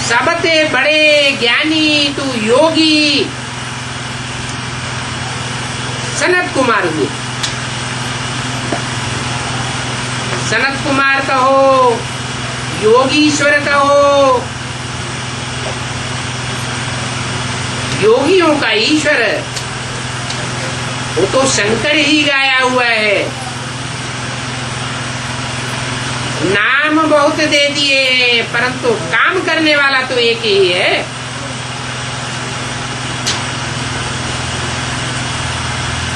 सबसे बड़े ज्ञानी तो योगी सनत कुमार हुए। सनत कुमार कहो, योगीश्वर कहो, योगियों का ईश्वर वो तो शंकर ही गाया हुआ है। नाम बहुत दे दिए हैं परंतु काम करने वाला तो एक ही है।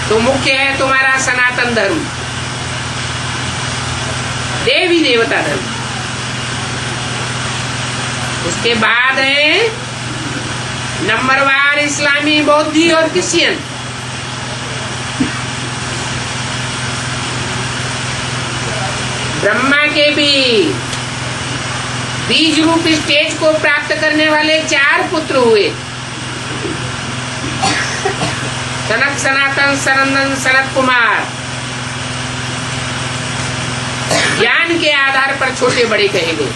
तो मुख्य है तुम्हारा सनातन धर्म, देवी देवता धर्म। उसके बाद है नंबरवार इस्लामी, बौद्धी और क्रिश्चियन। ब्रह्मा के भी बीज रूप स्टेज को प्राप्त करने वाले 4 पुत्र हुए, सनक, सनातन, सनंदन, सनत कुमार। ज्ञान के आधार पर छोटे बड़े कहे गए।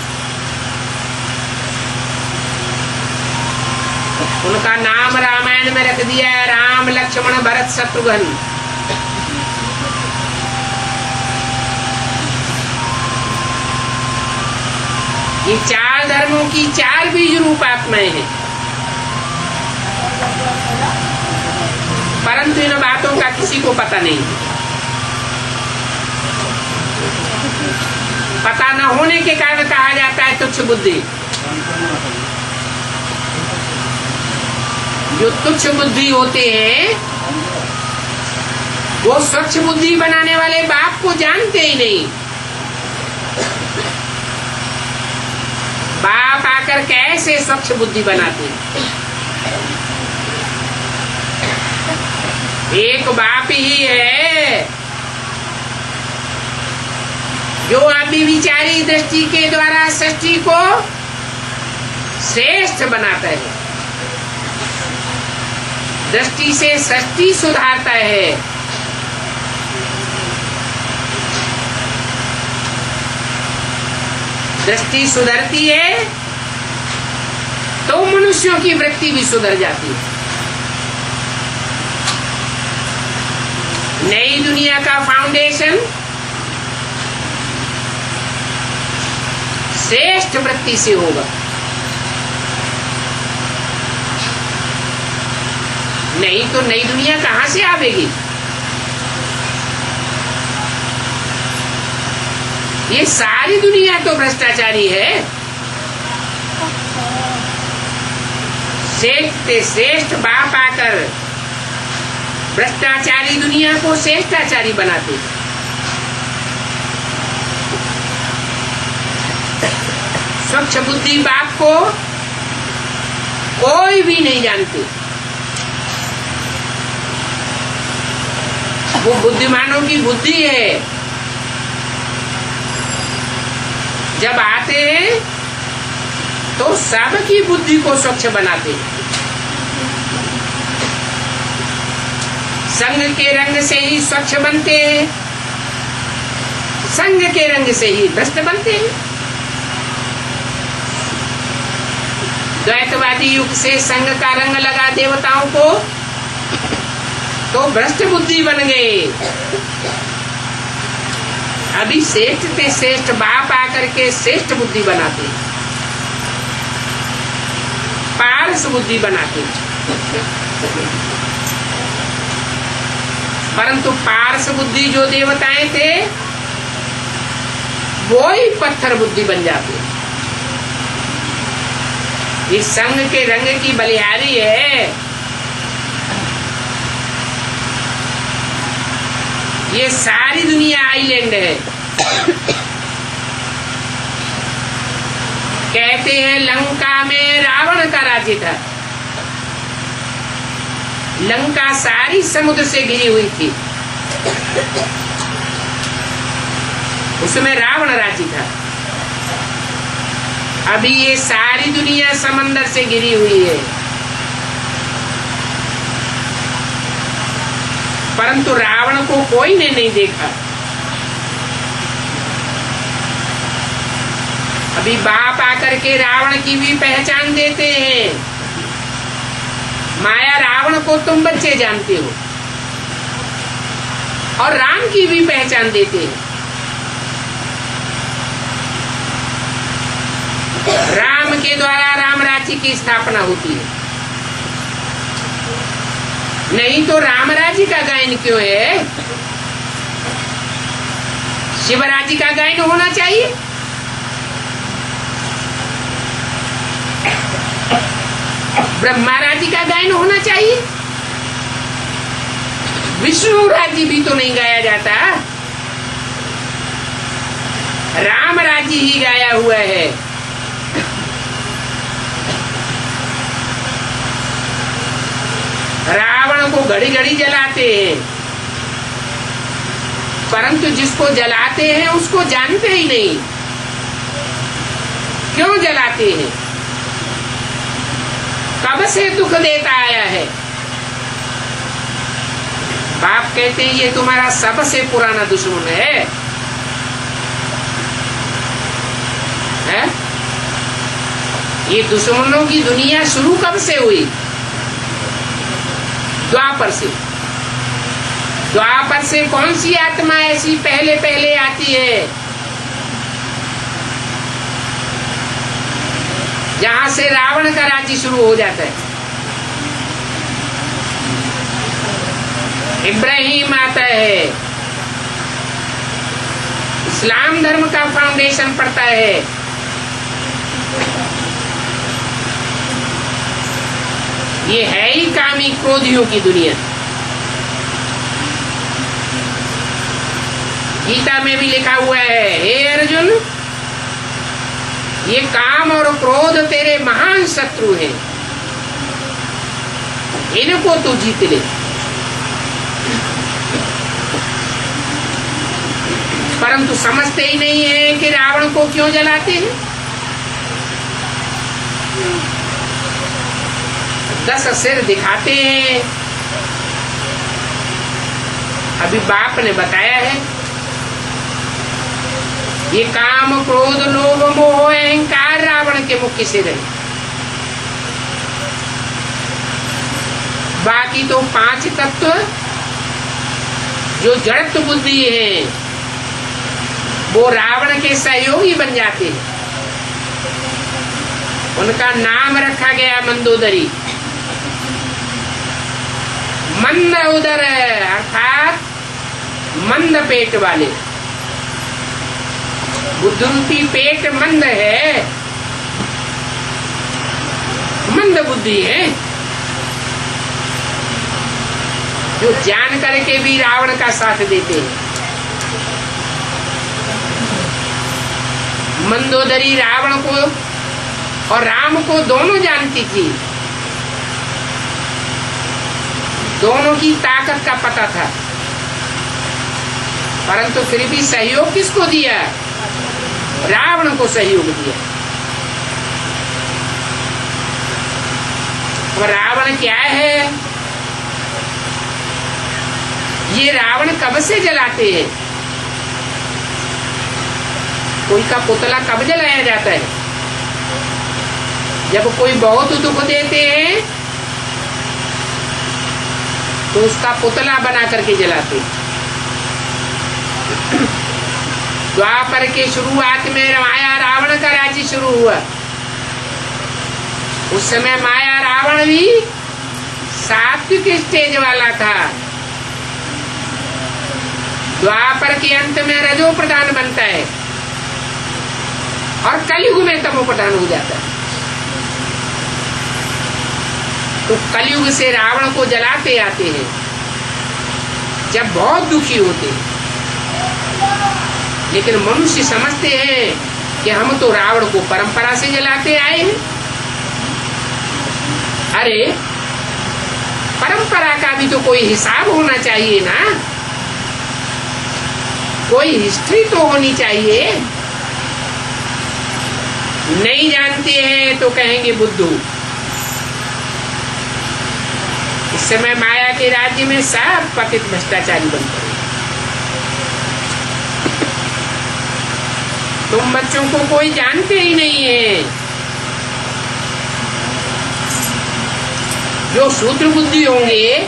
उनका नाम रामायण में रख दिया है, राम लक्ष्मण भरत शत्रुघ्न। ये 4 धर्मों की 4 बीज रूप आत्माएं हैं, परंतु इन बातों का किसी को पता नहीं। पता न होने के कारण कहा जाता है तुच्छ बुद्धि। जो तुच्छ बुद्धि होते हैं वो स्वच्छ बुद्धि बनाने वाले बाप को जानते ही नहीं। बाप आकर कैसे स्वच्छ बुद्धि बनाते हैं। एक बाप ही है जो अभी विचारी दृष्टि के द्वारा सृष्टि को श्रेष्ठ बनाता है, दृष्टि से सृष्टि सुधारता है। दृष्टि सुधरती है तो मनुष्यों की वृत्ति भी सुधर जाती है। नई दुनिया का फाउंडेशन श्रेष्ठ वृत्ति से होगा। नहीं तो नई दुनिया कहां से आवेगी? ये सारी दुनिया तो भ्रष्टाचारी है। श्रेष्ठ श्रेष्ठ बाप आकर भ्रष्टाचारी दुनिया को श्रेष्ठाचारी बनाते। स्वच्छ बुद्धि बाप को कोई भी नहीं जानते। वो बुद्धिमानों की बुद्धि है। जब आते हैं तो सबकी बुद्धि को स्वच्छ बनाते हैं। संग के रंग से ही स्वच्छ बनते हैं, संग के रंग से ही भ्रष्ट बनते हैं। द्वैतवादी युग से संग का रंग लगा देवताओं को तो भ्रष्ट बुद्धि बन गए। अभी श्रेष्ठ से श्रेष्ठ बाप आकर के श्रेष्ठ बुद्धि बनाते, पारस बुद्धि बनाते। परंतु पारस बुद्धि जो देवताएं थे वो ही पत्थर बुद्धि बन जाते। इस संग के रंग की बलिहारी है। ये सारी दुनिया आइलैंड है। कहते हैं लंका में रावण का राज्य था। लंका सारी समुद्र से घिरी हुई थी, उसमें रावण राज्य था। अभी ये सारी दुनिया समंदर से घिरी हुई है, परंतु रावण को कोई ने नहीं देखा। अभी बाप आकर के रावण की भी पहचान देते हैं। माया रावण को तुम बच्चे जानते हो, और राम की भी पहचान देते हैं। राम के द्वारा राम राज्य की स्थापना होती है। नहीं तो राम राज्य का गायन क्यों है? शिव राज्य का गायन होना चाहिए। ब्रह्मा राज्य का गायन होना चाहिए। विष्णु राज्य भी तो नहीं गाया जाता, राम राज्य ही गाया हुआ है। रावण को घड़ी घड़ी जलाते हैं, परंतु जिसको जलाते हैं उसको जानते ही नहीं। क्यों जलाते हैं? कब से दुख देता आया है। बाप कहते हैं ये तुम्हारा सबसे पुराना दुश्मन है। ये दुश्मनों की दुनिया शुरू कब से हुई? द्वापर से। द्वापर से कौन सी आत्मा ऐसी पहले पहले आती है जहां से रावण का राज्य शुरू हो जाता है? इब्राहिम आता है, इस्लाम धर्म का फाउंडेशन पड़ता है। ये है ही कामी क्रोधियों की दुनिया। गीता में भी लिखा हुआ है, हे अर्जुन, ये काम और क्रोध तेरे महान शत्रु हैं, इनको तू जीत ले। परंतु समझते ही नहीं है कि रावण को क्यों जलाते हैं। 10 सिर दिखाते हैं। अभी बाप ने बताया है ये काम, क्रोध, लोभ, मोह, अहंकार रावण के मुख्य से रहे। बाकी तो 5 तत्व जो जड़त्व बुद्धि है वो रावण के सहयोगी बन जाते हैं। उनका नाम रखा गया मंदोदरी, मंद उदर अर्थात मंद पेट वाले। बुद्धि पेट मंद है, मंद बुद्धि है, जो जान करके भी रावण का साथ देते हैं। मंदोदरी रावण को और राम को दोनों जानती थी, दोनों की ताकत का पता था, परंतु फिर भी सहयोग किसको दिया? रावण को सहयोग दिया। और रावण क्या है? ये रावण कब से जलाते हैं? कोई का पुतला कब जलाया जाता है? जब कोई बहुत दुख देते हैं तो उसका पुतला बना करके जलाते हैं। द्वापर के शुरुआत में माया रावण का राज्य शुरू हुआ। उस समय माया रावण भी सात्विक स्टेज वाला था। द्वापर के अंत में रजो प्रधान बनता है और कलयुग में तमो प्रधान हो जाता है। तो कलयुग से रावण को जलाते आते हैं जब बहुत दुखी होते हैं। लेकिन मनुष्य समझते हैं कि हम तो रावण को परंपरा से जलाते आए हैं। अरे परंपरा का भी तो कोई हिसाब होना चाहिए ना, कोई हिस्ट्री तो होनी चाहिए। नहीं जानते हैं तो कहेंगे बुद्धू। इस समय माया के राज्य में सब पतित भ्रष्टाचारी बन पड़े। तुम बच्चों को कोई जानते ही नहीं है। जो शूद्र बुद्धि होंगे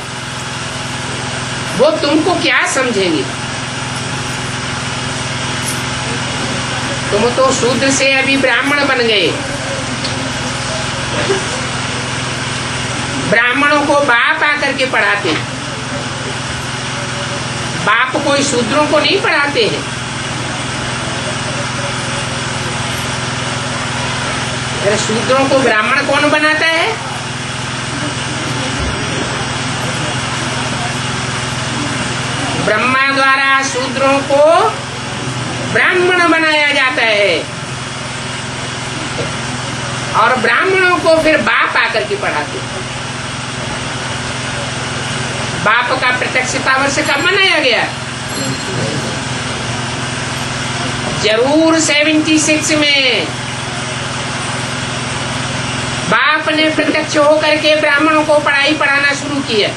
वो तुमको क्या समझेंगे? तुम तो शूद्र से अभी ब्राह्मण बन गए। ब्राह्मणों को बाप आकर के पढ़ाते हैं, बाप कोई शूद्रों को नहीं पढ़ाते हैं। अरे शूद्रों को ब्राह्मण कौन बनाता है? ब्रह्मा द्वारा शूद्रों को ब्राह्मण बनाया जाता है और ब्राह्मणों को फिर बाप आकर के पढ़ाते हैं। बाप का प्रत्यक्षता वर्ष कब मनाया गया? जरूर 76 में बाप ने प्रत्यक्ष होकर के ब्राह्मणों को पढ़ाई पढ़ाना शुरू किया।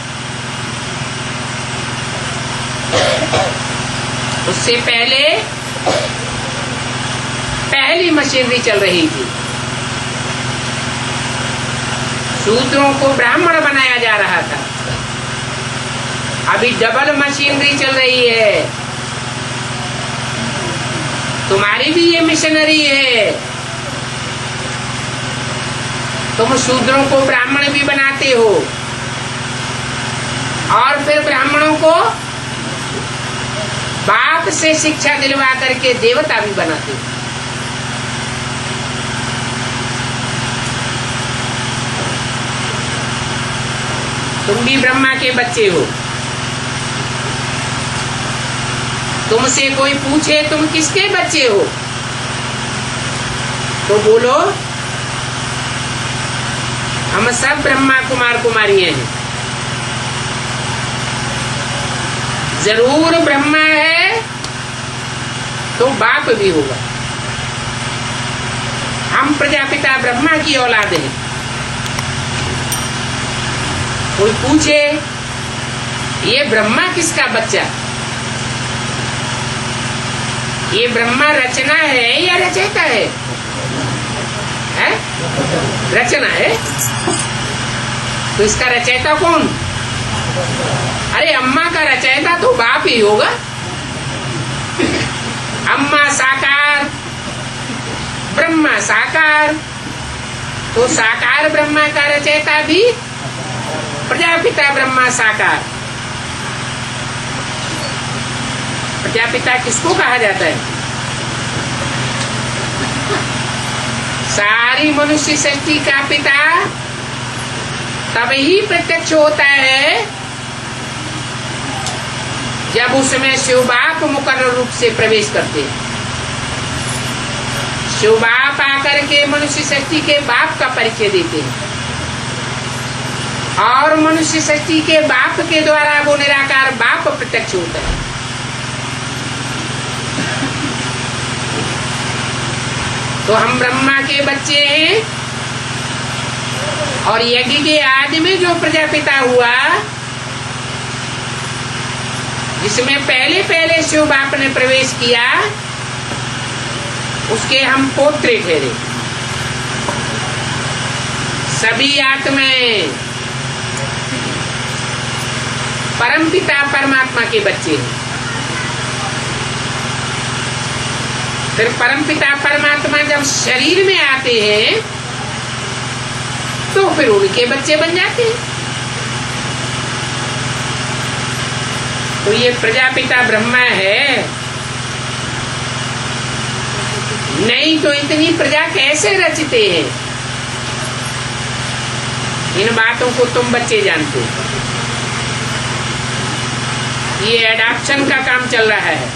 उससे पहले पहली मशीनरी चल रही थी, शूद्रों को ब्राह्मण बनाया जा रहा था। अभी डबल मशीनरी चल रही है। तुम्हारी भी ये मिशनरी है। तुम शूद्रों को ब्राह्मण भी बनाते हो और फिर ब्राह्मणों को बाप से शिक्षा दिलवा करके देवता भी बनाते हो। तुम भी ब्रह्मा के बच्चे हो। तुमसे कोई पूछे तुम किसके बच्चे हो तो बोलो हम सब ब्रह्मा कुमार कुमारियां हैं। जरूर ब्रह्मा है तो बाप भी होगा। हम प्रजापिता ब्रह्मा की औलाद हैं। कोई पूछे ये ब्रह्मा किसका बच्चा ये ब्रह्मा रचना है या रचयिता है? रचना है। तो इसका रचयिता कौन? अरे अम्मा का रचयिता तो बाप ही होगा। अम्मा साकार, ब्रह्मा साकार, तो साकार ब्रह्मा का रचयिता भी प्रजापिता ब्रह्मा साकार। प्रजापिता किसको कहा जाता है? सारी मनुष्य सृष्टि का पिता तभी प्रत्यक्ष होता है जब उसमें शिव बाप मुकर्रर रूप से प्रवेश करते हैं। शिव बाप आकर के मनुष्य सृष्टि के बाप का परिचय देते हैं और मनुष्य सृष्टि के बाप के द्वारा वो निराकार बाप प्रत्यक्ष होता है। तो हम ब्रह्मा के बच्चे हैं और यज्ञ के आदि में जो प्रजापिता हुआ, जिसमें पहले पहले शिव बाप ने प्रवेश किया, उसके हम पोत्रे ठहरे। सभी आत्माएं परमपिता परमात्मा के बच्चे हैं। फिर परमपिता परमात्मा जब शरीर में आते हैं तो फिर उनके बच्चे बन जाते हैं। तो ये प्रजापिता ब्रह्मा है, नहीं तो इतनी प्रजा कैसे रचते हैं? इन बातों को तुम बच्चे जानते हो। ये एडाप्शन का काम चल रहा है।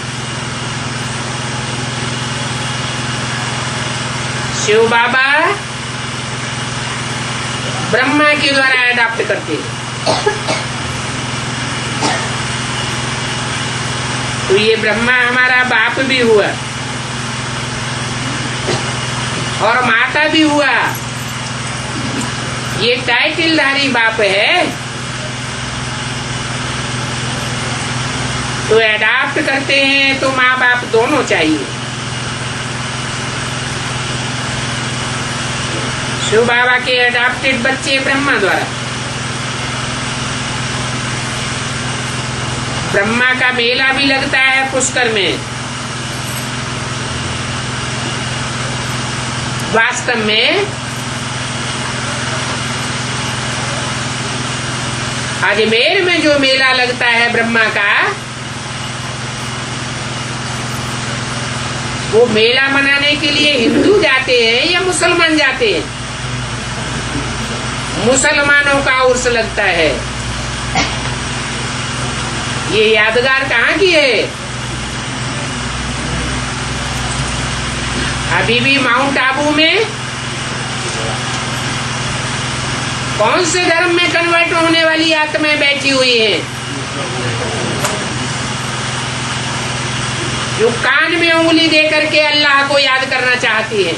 शिव बाबा ब्रह्मा के द्वारा एडाप्ट करते हैं। तो ये ब्रह्मा हमारा बाप भी हुआ और माता भी हुआ। ये टाइटलधारी बाप है। तो एडाप्ट करते हैं तो माँ बाप दोनों चाहिए। शिव बाबा के एडाप्टेड बच्चे ब्रह्मा द्वारा। ब्रह्मा का मेला भी लगता है पुष्कर में। वास्तव में अजमेर में जो मेला लगता है ब्रह्मा का, वो मेला मनाने के लिए हिंदू जाते हैं या मुसलमान जाते हैं? मुसलमानों का उर्स लगता है। ये यादगार कहाँ की है? अभी भी माउंट आबू में कौन से धर्म में कन्वर्ट होने वाली आत्माएं बैठी हुई हैं, जो कान में उंगली दे करके अल्लाह को याद करना चाहती है।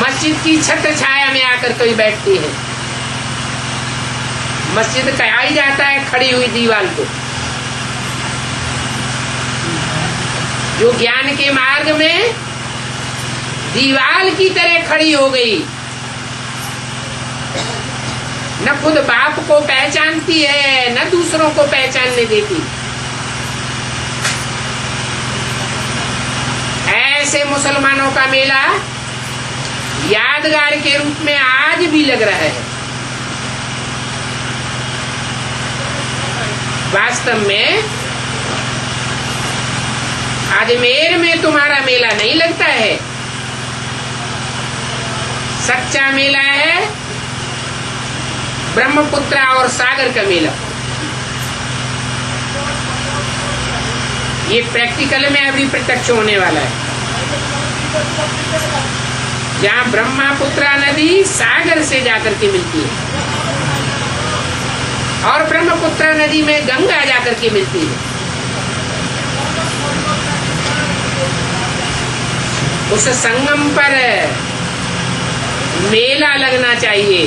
मस्जिद की छत्र छाया में आकर कोई बैठती है। मस्जिद कहा ही जाता है खड़ी हुई दीवार को। जो ज्ञान के मार्ग में दीवार की तरह खड़ी हो गई, न खुद बाप को पहचानती है न दूसरों को पहचानने देती। ऐसे मुसलमानों का मेला यादगार के रूप में आज भी लग रहा है। वास्तव में अजमेर में तुम्हारा मेला नहीं लगता है। सच्चा मेला है ब्रह्मपुत्रा और सागर का मेला। ये प्रैक्टिकल में अभी प्रत्यक्ष होने वाला है, जहाँ ब्रह्मपुत्रा नदी सागर से जाकर के मिलती है और ब्रह्मपुत्रा नदी में गंगा जाकर के मिलती है। उस संगम पर मेला लगना चाहिए।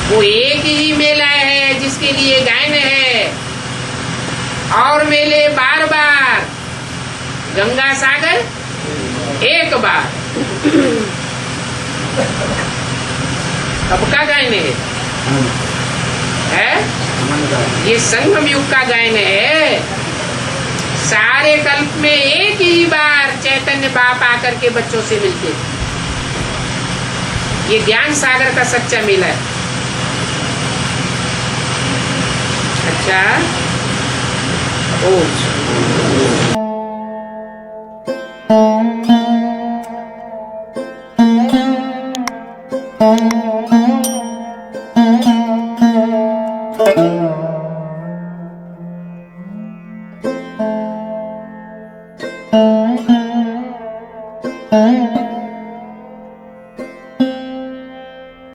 वो एक ही मेला है जिसके लिए गायन है, और मेले बार बार, गंगा सागर एक बार। कब का गायन है? ये संगम युग का गायन है। सारे कल्प में एक ही बार चैतन्य बाप आकर के बच्चों से मिलते। ये ज्ञान सागर का सच्चा मेला है। अच्छा, ओ